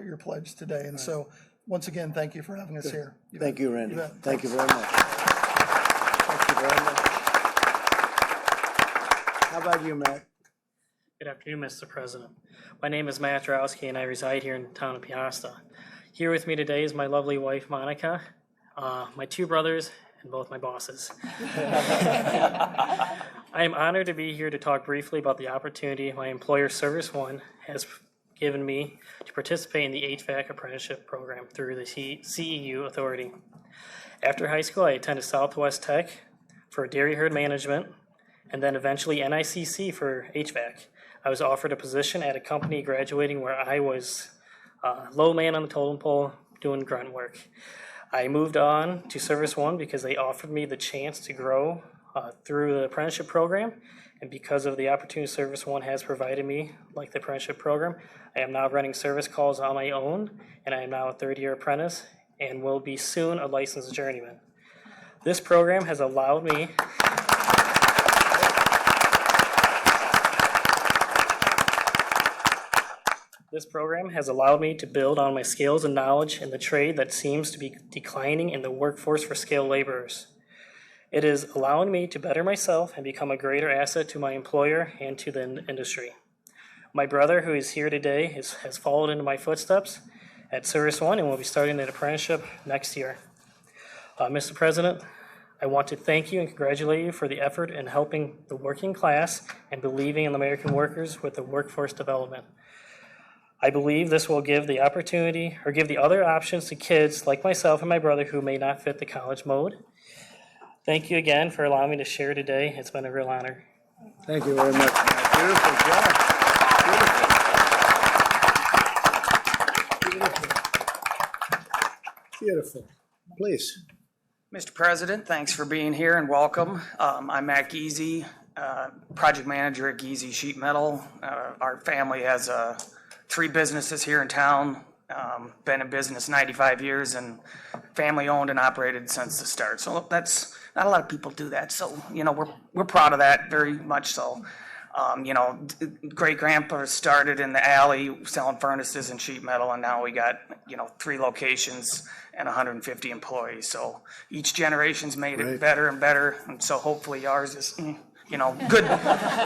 your pledge today. And so once again, thank you for having us here. Thank you, Randy. Thank you very much. Thank you very much. How about you, Matt? Good afternoon, Mr. President. My name is Matt Drowski, and I reside here in the town of Piasta. Here with me today is my lovely wife, Monica, my 2 brothers, and both my bosses. I am honored to be here to talk briefly about the opportunity my employer, Service One, has given me to participate in the HVAC apprenticeship program through the CEU Authority. After high school, I attended Southwest Tech for dairy herd management, and then eventually NICC for HVAC. I was offered a position at a company graduating where I was low man on the totem pole doing grunt work. I moved on to Service One because they offered me the chance to grow through the apprenticeship program, and because of the opportunity Service One has provided me, like the apprenticeship program, I am now running service calls on my own, and I am now a 3rd-year apprentice and will be soon a licensed journeyman. This program has allowed me This program has allowed me to build on my skills and knowledge in the trade that seems to be declining in the workforce for skilled laborers. It is allowing me to better myself and become a greater asset to my employer and to the industry. My brother, who is here today, has followed into my footsteps at Service One and will be starting an apprenticeship next year. Mr. President, I want to thank you and congratulate you for the effort in helping the working class and believing in American workers with the workforce development. I believe this will give the opportunity or give the other options to kids like myself and my brother who may not fit the college mode. Thank you again for allowing me to share today. It's been a real honor. Thank you very much, Matt. Beautiful job. Beautiful. Please. Mr. President, thanks for being here and welcome. I'm Matt Giese, project manager at Giese Sheet Metal. Our family has 3 businesses here in town, been in business 95 years and family owned and operated since the start. So that's, not a lot of people do that. So, we're proud of that, very much so. Great-grandpa started in the alley selling furnaces and sheet metal, and now we got, 3 locations and 150 employees. So each generation's made it better and better, and so hopefully ours is, good.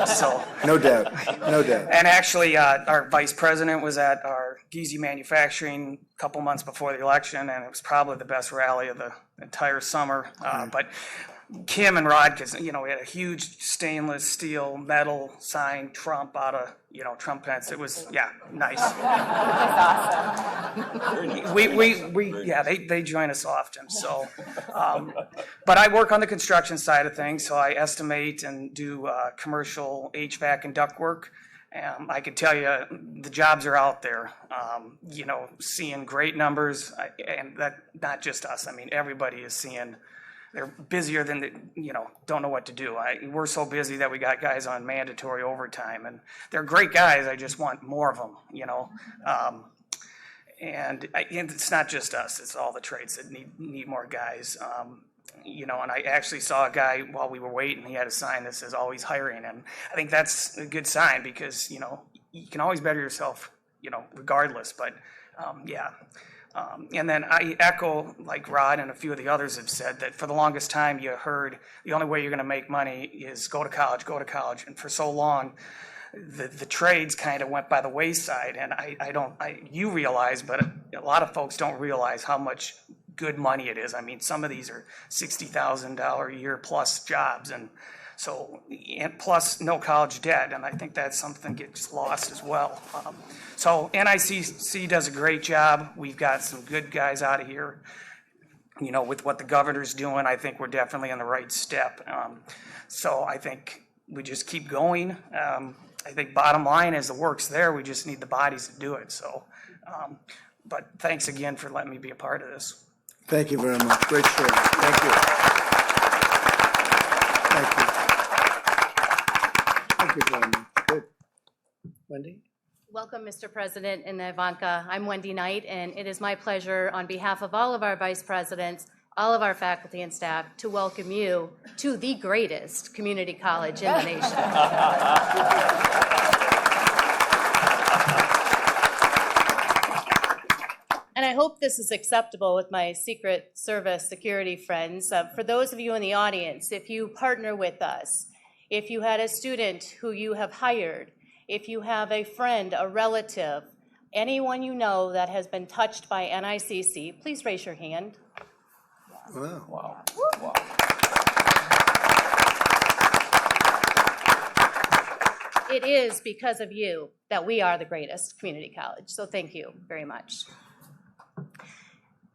So No doubt, no doubt. and actually, our vice president was at our Giese Manufacturing a couple months before the election, and it was probably the best rally of the entire summer. But Kim and Rod, because, we had a huge stainless steel metal sign Trump out of, Trump pence. It was, nice. They join us often, so. But I work on the construction side of things, so I estimate and do commercial HVAC and duct work. I can tell you, the jobs are out there, seeing great numbers, and that, not just us, everybody is seeing. They're busier than, don't know what to do. We're so busy that we got guys on mandatory overtime, and they're great guys. I just want more of them, and it's not just us. It's all the trades that need more guys. And I actually saw a guy while we were waiting. He had a sign that says "Always hiring," and I think that's a good sign because you can always better yourself, regardless. But and then I echo, like Rod and a few of the others have said, that for the longest time you heard the only way you're going to make money is go to college. And for so long, the trades kind of went by the wayside. And you realize, but a lot of folks don't realize how much good money it is. Some of these are $60,000 a year plus jobs. And plus no college debt, and I think that's something that gets lost as well. So NICC does a great job. We've got some good guys out of here. With what the governor's doing, I think we're definitely on the right step. So I think we just keep going. I think bottom line is the work's there. We just need the bodies to do it. So, but thanks again for letting me be a part of this. Thank you very much. Great sharing. Thank you. Thank you. Thank you very much. Good. Wendy? Welcome, Mr. President and Ivanka. I'm Wendy Knight, and it is my pleasure on behalf of all of our vice presidents, all of our faculty and staff, to welcome you to the greatest community college in the nation. And I hope this is acceptable with my Secret Service security friends. For those of you in the audience, if you partner with us, if you had a student who you have hired, if you have a friend, a relative, anyone you know that has been touched by NICC, please raise your hand. Wow. It is because of you that we are the greatest community college, so thank you very much.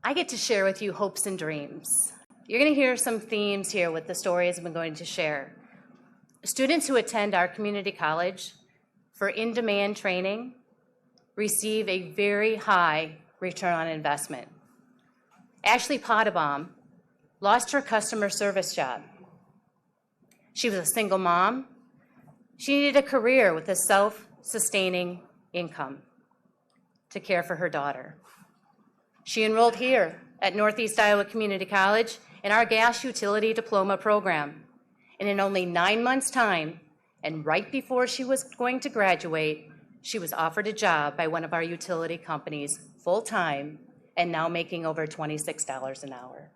I get to share with you hopes and dreams. You're going to hear some themes here with the stories I'm going to share. Students who attend our community college for in-demand training receive a very high return on investment. Ashley Potabom lost her customer service job. She was a single mom. She needed a career with a self-sustaining income to care for her daughter. She enrolled here at Northeast Iowa Community College in our gas utility diploma program. And in only 9 months' time, and right before she was going to graduate, She was offered a job by one of our utility companies full-time and now making over $26 an hour.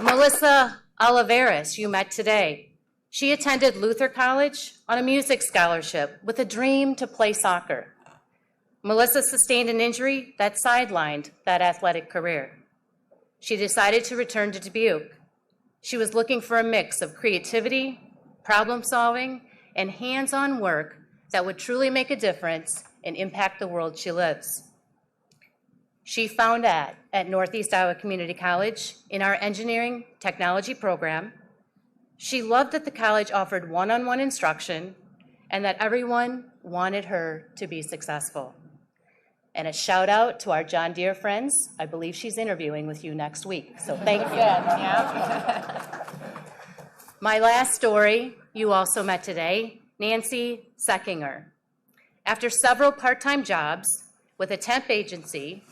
Melissa Oliveras, you met today. She attended Luther College on a music scholarship with a dream to play soccer. Melissa sustained an injury that sidelined that athletic career. She decided to return to Dubuque. She was looking for a mix of creativity, problem solving, and hands-on work that would truly make a difference and impact the world she lives. She found that at Northeast Iowa Community College in our engineering technology program. She loved that the college offered one-on-one instruction and that everyone wanted her to be successful. And a shout out to our John Deere friends. I believe she's interviewing with you next week, so thank you. Yeah. My last story, you also met today, Nancy Seckinger. After several part-time jobs with a temp agency,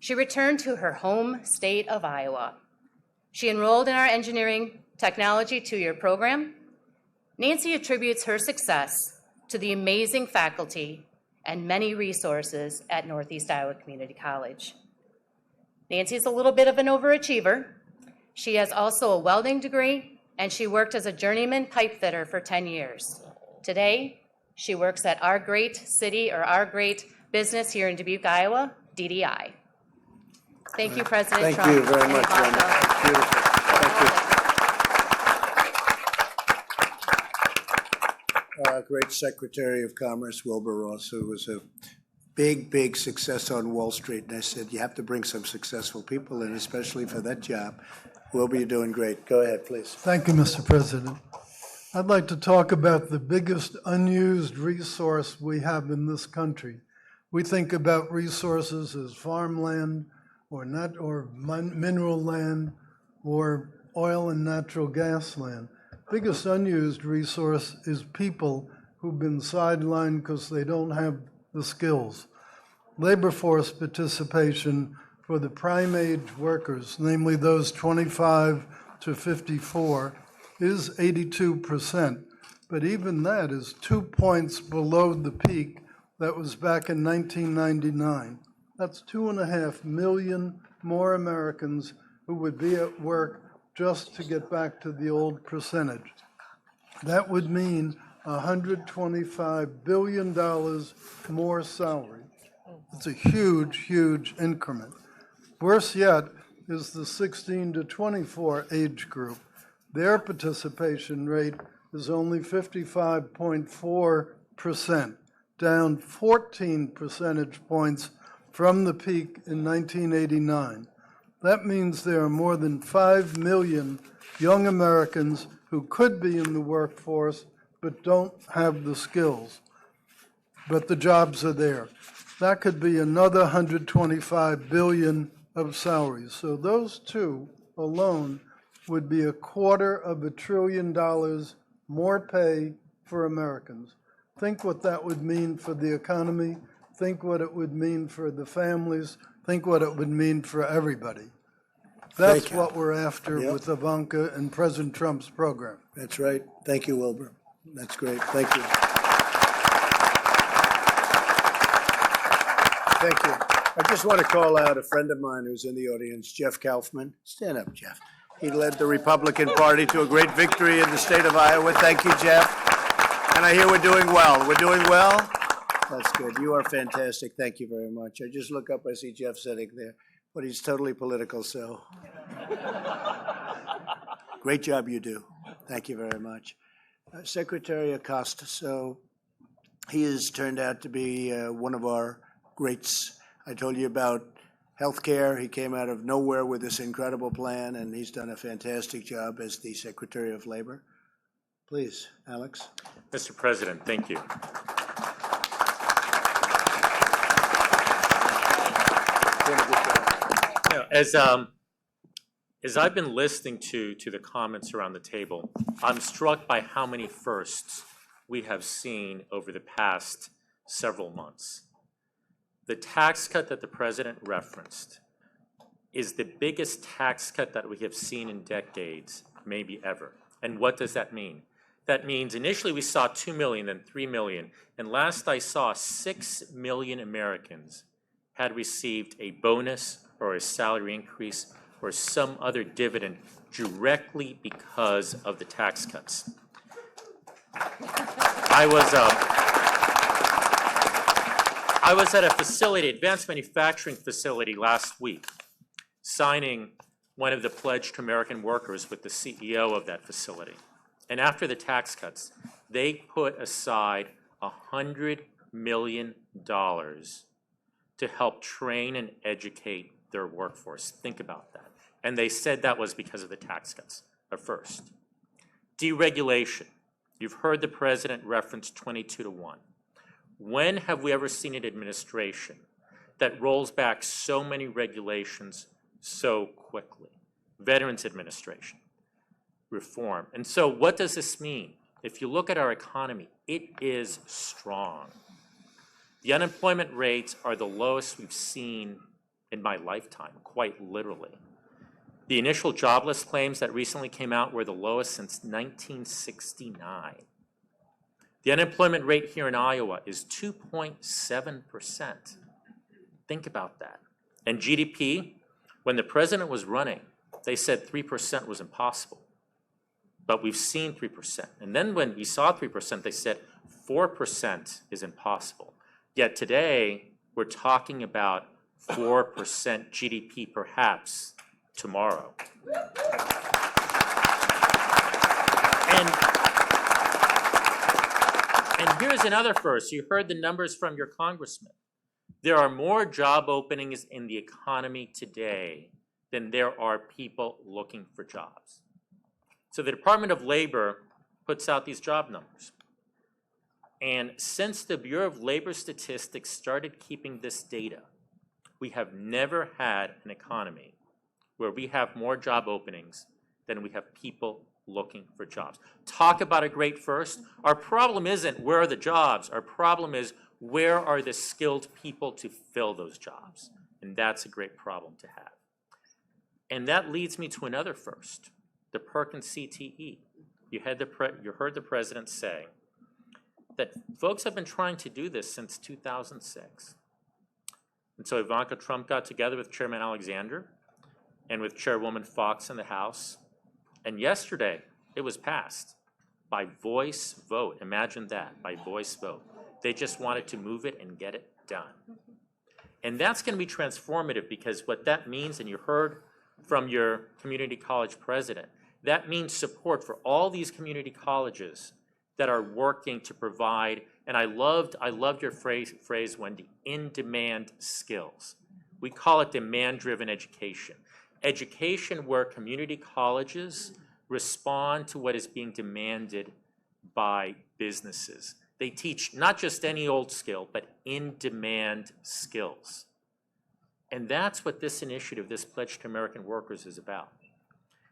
she returned to her home state of Iowa. She enrolled in our engineering technology 2-year program. Nancy attributes her success to the amazing faculty and many resources at Northeast Iowa Community College. Nancy's a little bit of an overachiever. She has also a welding degree, and she worked as a journeyman pipe fitter for 10 years. Today, she works at our great city, or our great business here in Dubuque, Iowa, DDI. Thank you, President Trump. Thank you very much, Brenda. That's beautiful. Thank you. Great Secretary of Commerce, Wilbur Ross, who was a big success on Wall Street. And I said, you have to bring some successful people in, especially for that job. Wilbur, you're doing great. Go ahead, please. Thank you, Mr. President. I'd like to talk about the biggest unused resource we have in this country. We think about resources as farmland or mineral land or oil and natural gas land. Biggest unused resource is people who've been sidelined because they don't have the skills. Labor force participation for the prime age workers, namely those 25 to 54, is 82%. But even that is 2 points below the peak that was back in 1999. That's 2.5 million more Americans who would be at work just to get back to the old percentage. That would mean $125 billion more salary. It's a huge increment. Worse yet is the 16 to 24 age group. Their participation rate is only 55.4%, down 14 percentage points from the peak in 1989. That means there are more than 5 million young Americans who could be in the workforce but don't have the skills. But the jobs are there. That could be another $125 billion of salaries. So those two alone would be $250 billion more pay for Americans. Think what that would mean for the economy. Think what it would mean for the families. Think what it would mean for everybody. That's what we're after with Ivanka and President Trump's program. That's right. Thank you, Wilbur. That's great. Thank you. Thank you. I just want to call out a friend of mine who's in the audience, Jeff Kaufman. Stand up, Jeff. He led the Republican Party to a great victory in the state of Iowa. Thank you, Jeff. And I hear we're doing well. We're doing well? That's good. You are fantastic. Thank you very much. I just look up, I see Jeff sitting there, but he's totally political, so. Great job you do. Thank you very much. Secretary Acosta, so he has turned out to be one of our greats. I told you about healthcare. He came out of nowhere with this incredible plan, and he's done a fantastic job as the Secretary of Labor. Please, Alex. Mr. President, thank you. As I've been listening to the comments around the table, I'm struck by how many firsts we have seen over the past several months. The tax cut that the president referenced is the biggest tax cut that we have seen in decades, maybe ever. And what does that mean? That means initially we saw 2 million, then 3 million, and last I saw 6 million Americans had received a bonus or a salary increase or some other dividend directly because of the tax cuts. I was at a facility, advanced manufacturing facility last week, signing one of the Pledge to American Workers with the CEO of that facility. And after the tax cuts, they put aside $100 million to help train and educate their workforce. Think about that. And they said that was because of the tax cuts at first. Deregulation. You've heard the president reference 22-1. When have we ever seen an administration that rolls back so many regulations so quickly? Veterans Administration, reform. And so what does this mean? If you look at our economy, it is strong. The unemployment rates are the lowest we've seen in my lifetime, quite literally. The initial jobless claims that recently came out were the lowest since 1969. The unemployment rate here in Iowa is 2.7%. Think about that. And GDP, when the president was running, they said 3% was impossible. But we've seen 3%. And then when we saw 3%, they said 4% is impossible. Yet today, we're talking about 4% GDP perhaps tomorrow. And here's another first. You heard the numbers from your congressman. There are more job openings in the economy today than there are people looking for jobs. So the Department of Labor puts out these job numbers. And since the Bureau of Labor Statistics started keeping this data, we have never had an economy where we have more job openings than we have people looking for jobs. Talk about a great first. Our problem isn't where are the jobs. Our problem is where are the skilled people to fill those jobs. And that's a great problem to have. And that leads me to another first, the Perkins CTE. You heard the president say that folks have been trying to do this since 2006. And so Ivanka Trump got together with Chairman Alexander and with Chairwoman Fox in the House. And yesterday, it was passed by voice vote. Imagine that, by voice vote. They just wanted to move it and get it done. And that's going to be transformative because what that means, and you heard from your community college president, that means support for all these community colleges that are working to provide, and I loved your phrase, Wendy, in-demand skills. We call it demand-driven education. Education where community colleges respond to what is being demanded by businesses. They teach not just any old skill, but in-demand skills. And that's what this initiative, this Pledge to American Workers, is about.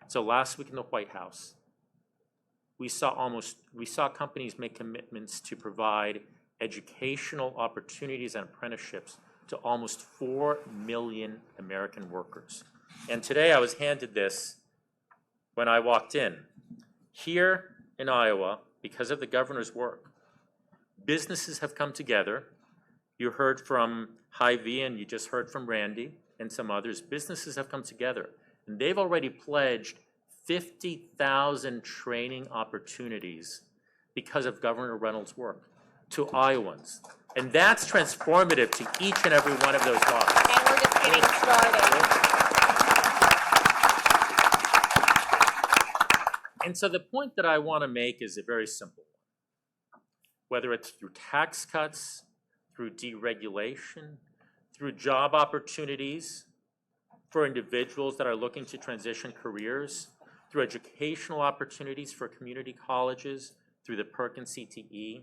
So last week in the White House, we saw companies make commitments to provide educational opportunities and apprenticeships to almost 4 million American workers. And today I was handed this when I walked in. Here in Iowa, because of the governor's work, businesses have come together. You heard from Hy-Vee and you just heard from Randy and some others. Businesses have come together and they've already pledged 50,000 training opportunities because of Governor Reynolds' work to Iowans. And that's transformative to each and every one of those laws. And we're just getting started. And so the point that I want to make is a very simple one. Whether it's through tax cuts, through deregulation, through job opportunities for individuals that are looking to transition careers, through educational opportunities for community colleges, through the Perkins CTE,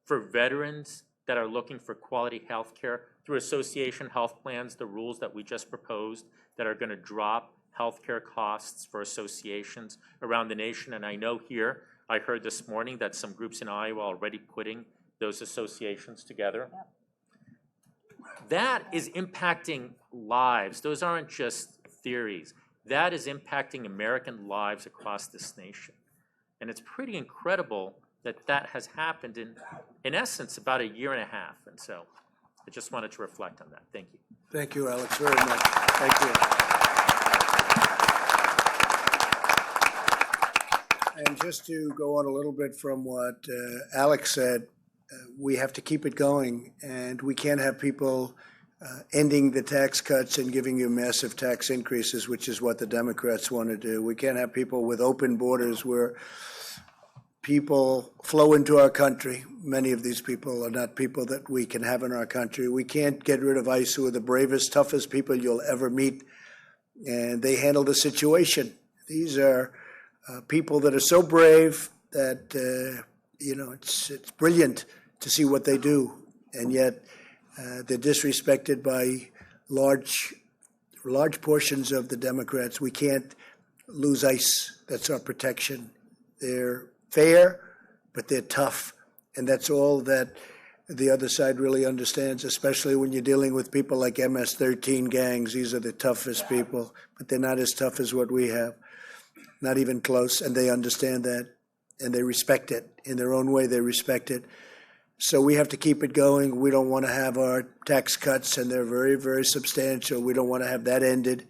for veterans that are looking for quality health care, through association health plans, the rules that we just proposed that are going to drop healthcare costs for associations around the nation. And I know here, I heard this morning that some groups in Iowa are already putting those associations together. Yep. That is impacting lives. Those aren't just theories. That is impacting American lives across this nation. And it's pretty incredible that that has happened in essence, about a year and a half. And so I just wanted to reflect on that. Thank you. Thank you, Alex, very much. Thank you. And just to go on a little bit from what Alex said, we have to keep it going, and we can't have people ending the tax cuts and giving you massive tax increases, which is what the Democrats want to do. We can't have people with open borders where people flow into our country. Many of these people are not people that we can have in our country. We can't get rid of ICE, who are the bravest, toughest people you'll ever meet, and they handle the situation. These are people that are so brave that, it's brilliant to see what they do, and yet they're disrespected by large portions of the Democrats. We can't lose ICE. That's our protection. They're fair, but they're tough, and that's all that the other side really understands, especially when you're dealing with people like MS-13 gangs. These are the toughest people, but they're not as tough as what we have. Not even close, and they understand that, and they respect it. In their own way, they respect it. So we have to keep it going. We don't want to have our tax cuts, and they're very, very substantial. We don't want to have that ended.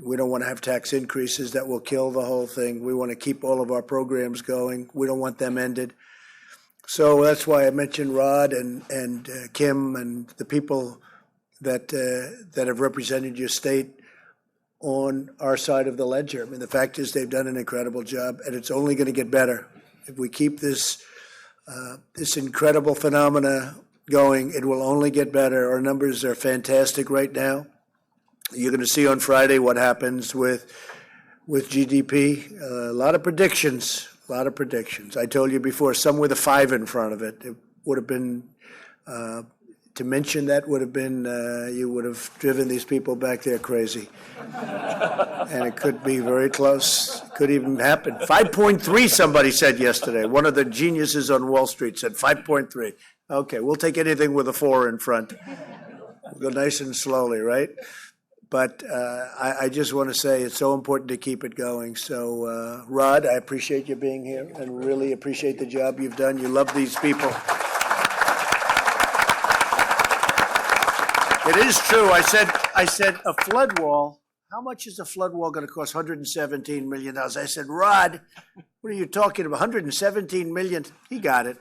We don't want to have tax increases that will kill the whole thing. We want to keep all of our programs going. We don't want them ended. So that's why I mentioned Rod and Kim and the people that have represented your state on our side of the ledger. I mean, the fact is they've done an incredible job, and it's only going to get better. If we keep this incredible phenomena going, it will only get better. Our numbers are fantastic right now. You're going to see on Friday what happens with GDP. A lot of predictions. I told you before, some with a 5 in front of it. It would have been, to mention that would have been, you would have driven these people back there crazy. And it could be very close. It could even happen. 5.3, somebody said yesterday. One of the geniuses on Wall Street said 5.3. Okay, we'll take anything with a 4 in front. We'll go nice and slowly, right? But I just want to say it's so important to keep it going. So, Rod, I appreciate you being here and really appreciate the job you've done. You love these people. It is true. I said a flood wall. How much is a flood wall going to cost? $117 million. I said, Rod, what are you talking about? $117 million. He got it.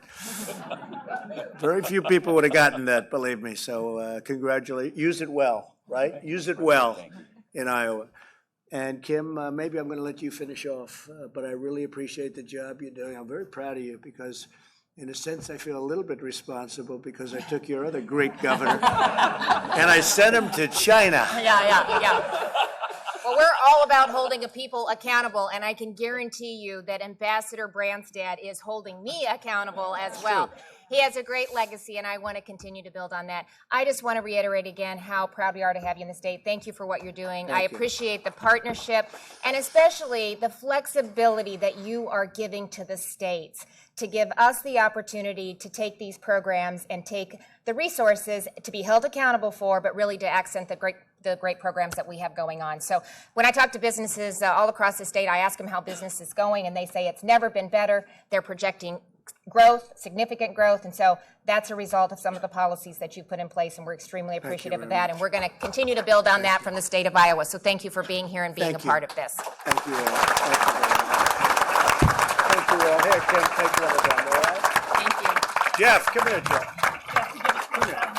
Very few people would have gotten that, believe me. So congratulate. Use it well, right? Use it well in Iowa. And Kim, maybe I'm going to let you finish off, but I really appreciate the job you're doing. I'm very proud of you because, in a sense, I feel a little bit responsible because I took your other great governor and I sent him to China. Yeah. Well, we're all about holding a people accountable, and I can guarantee you that Ambassador Branstad is holding me accountable as well. He has a great legacy, and I want to continue to build on that. I just want to reiterate again how proud we are to have you in the state. Thank you for what you're doing. I appreciate the partnership and especially the flexibility that you are giving to the states to give us the opportunity to take these programs and take the resources to be held accountable for, but really to accent the great programs that we have going on. So when I talk to businesses all across the state, I ask them how business is going, and they say it's never been better. They're projecting growth, significant growth, and so that's a result of some of the policies that you put in place, and we're extremely appreciative of that, and we're going to continue to build on that from the state of Iowa. So thank you for being here and being a part of this. Thank you all. Thank you all. Here, Kim, take one of them, all right? Thank you. Jeff, come here, Jeff. Come here.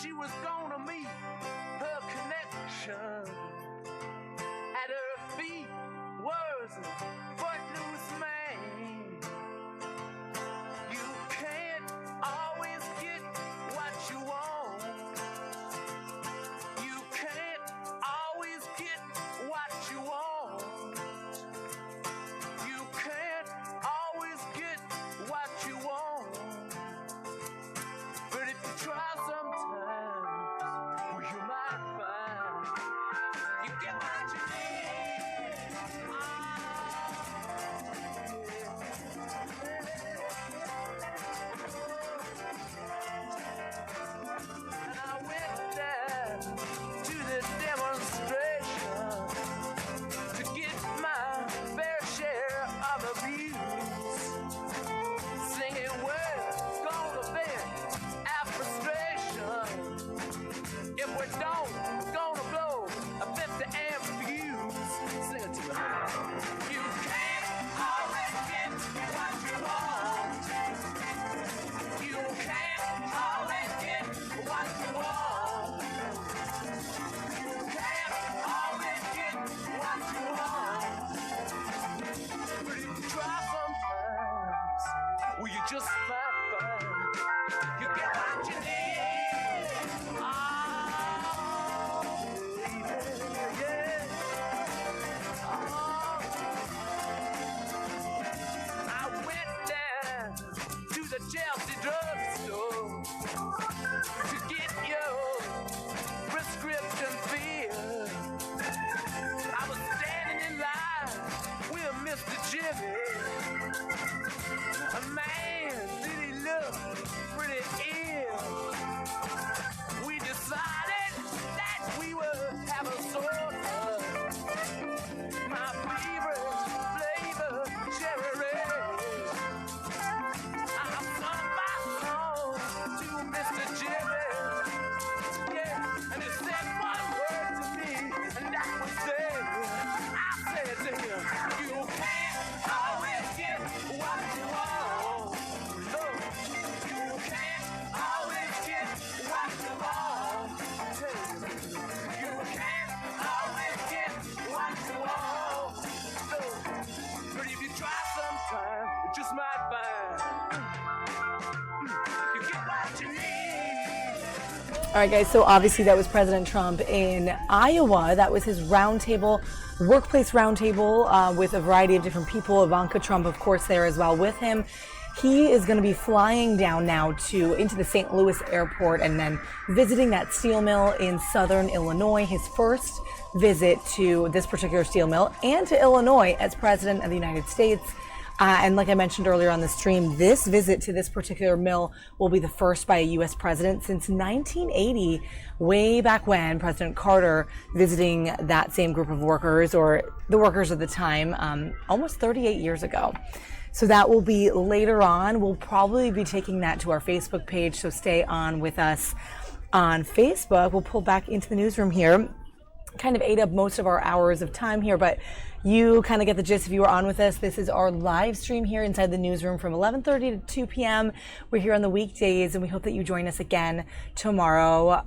she was gonna meet her connection. At her feet was a footloose man. You can't always get what you want. You can't always get what you want. You can't always get what you want. But if you try sometimes, well, you might find you get what you need. And I went down to the demonstration to get my fair share of abuse. Singing words gonna vent our frustration. If we don't, we're gonna blow a 50 amp fuse. Sing it to me. You can't always get what you want. You can't always get what you want. You can't always get what you want. But if you try sometimes, well, you just might find you get what you need. Oh, baby, yeah. Oh. I went down to the Chelsea drugstore to get your prescription filled. I was standing in line with Mr. Jimmy. A man, did he look pretty ill? We decided that we would have a soda. My favorite flavor, cherry red. I sung my song to Mr. Jimmy. Yeah, and he said one word to me, and that was there. I said to him, you can't always get what you want. No, you can't always get what you want. You can't always get what you want. No, but if you try sometime, you just might find you get what you need. All right, guys, so obviously that was President Trump in Iowa. That was his roundtable, workplace roundtable with a variety of different people. Ivanka Trump, of course, there as well with him. He is going to be flying down now into the St. Louis airport and then visiting that steel mill in southern Illinois, his first visit to this particular steel mill and to Illinois as President of the United States. And like I mentioned earlier on the stream, this visit to this particular mill will be the first by a U.S. president since 1980, way back when President Carter visiting that same group of workers, or the workers of the time, almost 38 years ago. So that will be later on. We'll probably be taking that to our Facebook page, so stay on with us on Facebook. We'll pull back into the newsroom here. Kind of ate up most of our hours of time here, but you kind of get the gist if you were on with us. This is our live stream here inside the newsroom from 11:30 to 2 p.m. We're here on the weekdays, and we hope that you join us again tomorrow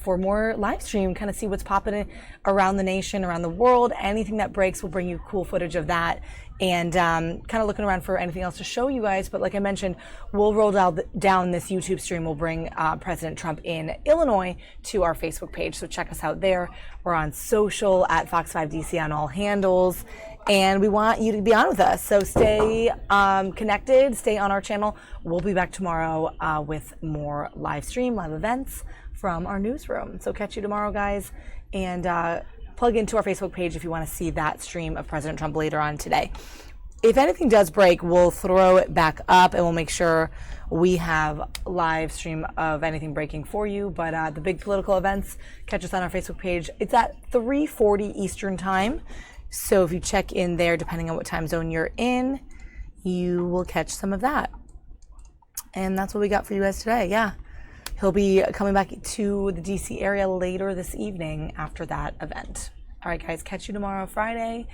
for more live stream, kind of see what's popping around the nation, around the world. Anything that breaks, we'll bring you cool footage of that. And kind of looking around for anything else to show you guys. But like I mentioned, we'll roll down this YouTube stream. We'll bring President Trump in Illinois to our Facebook page. So check us out there. We're on social at Fox 5 DC on all handles. And we want you to be on with us. So stay connected, stay on our channel. We'll be back tomorrow with more live stream, live events from our newsroom. So catch you tomorrow, guys. And plug into our Facebook page if you want to see that stream of President Trump later on today. If anything does break, we'll throw it back up and we'll make sure we have live stream of anything breaking for you. But the big political events, catch us on our Facebook page. It's at 3:40 Eastern time. So if you check in there, depending on what time zone you're in, you will catch some of that. And that's what we got for you guys today. Yeah. He'll be coming back to the DC area later this evening after that event. All right, guys, catch you tomorrow, Friday.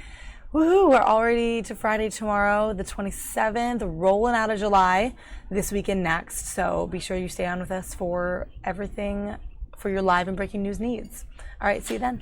Woohoo, we're already to Friday tomorrow, the 27th, rolling out of July this weekend next. So be sure you stay on with us for everything for your live and breaking news needs. All right, see you then.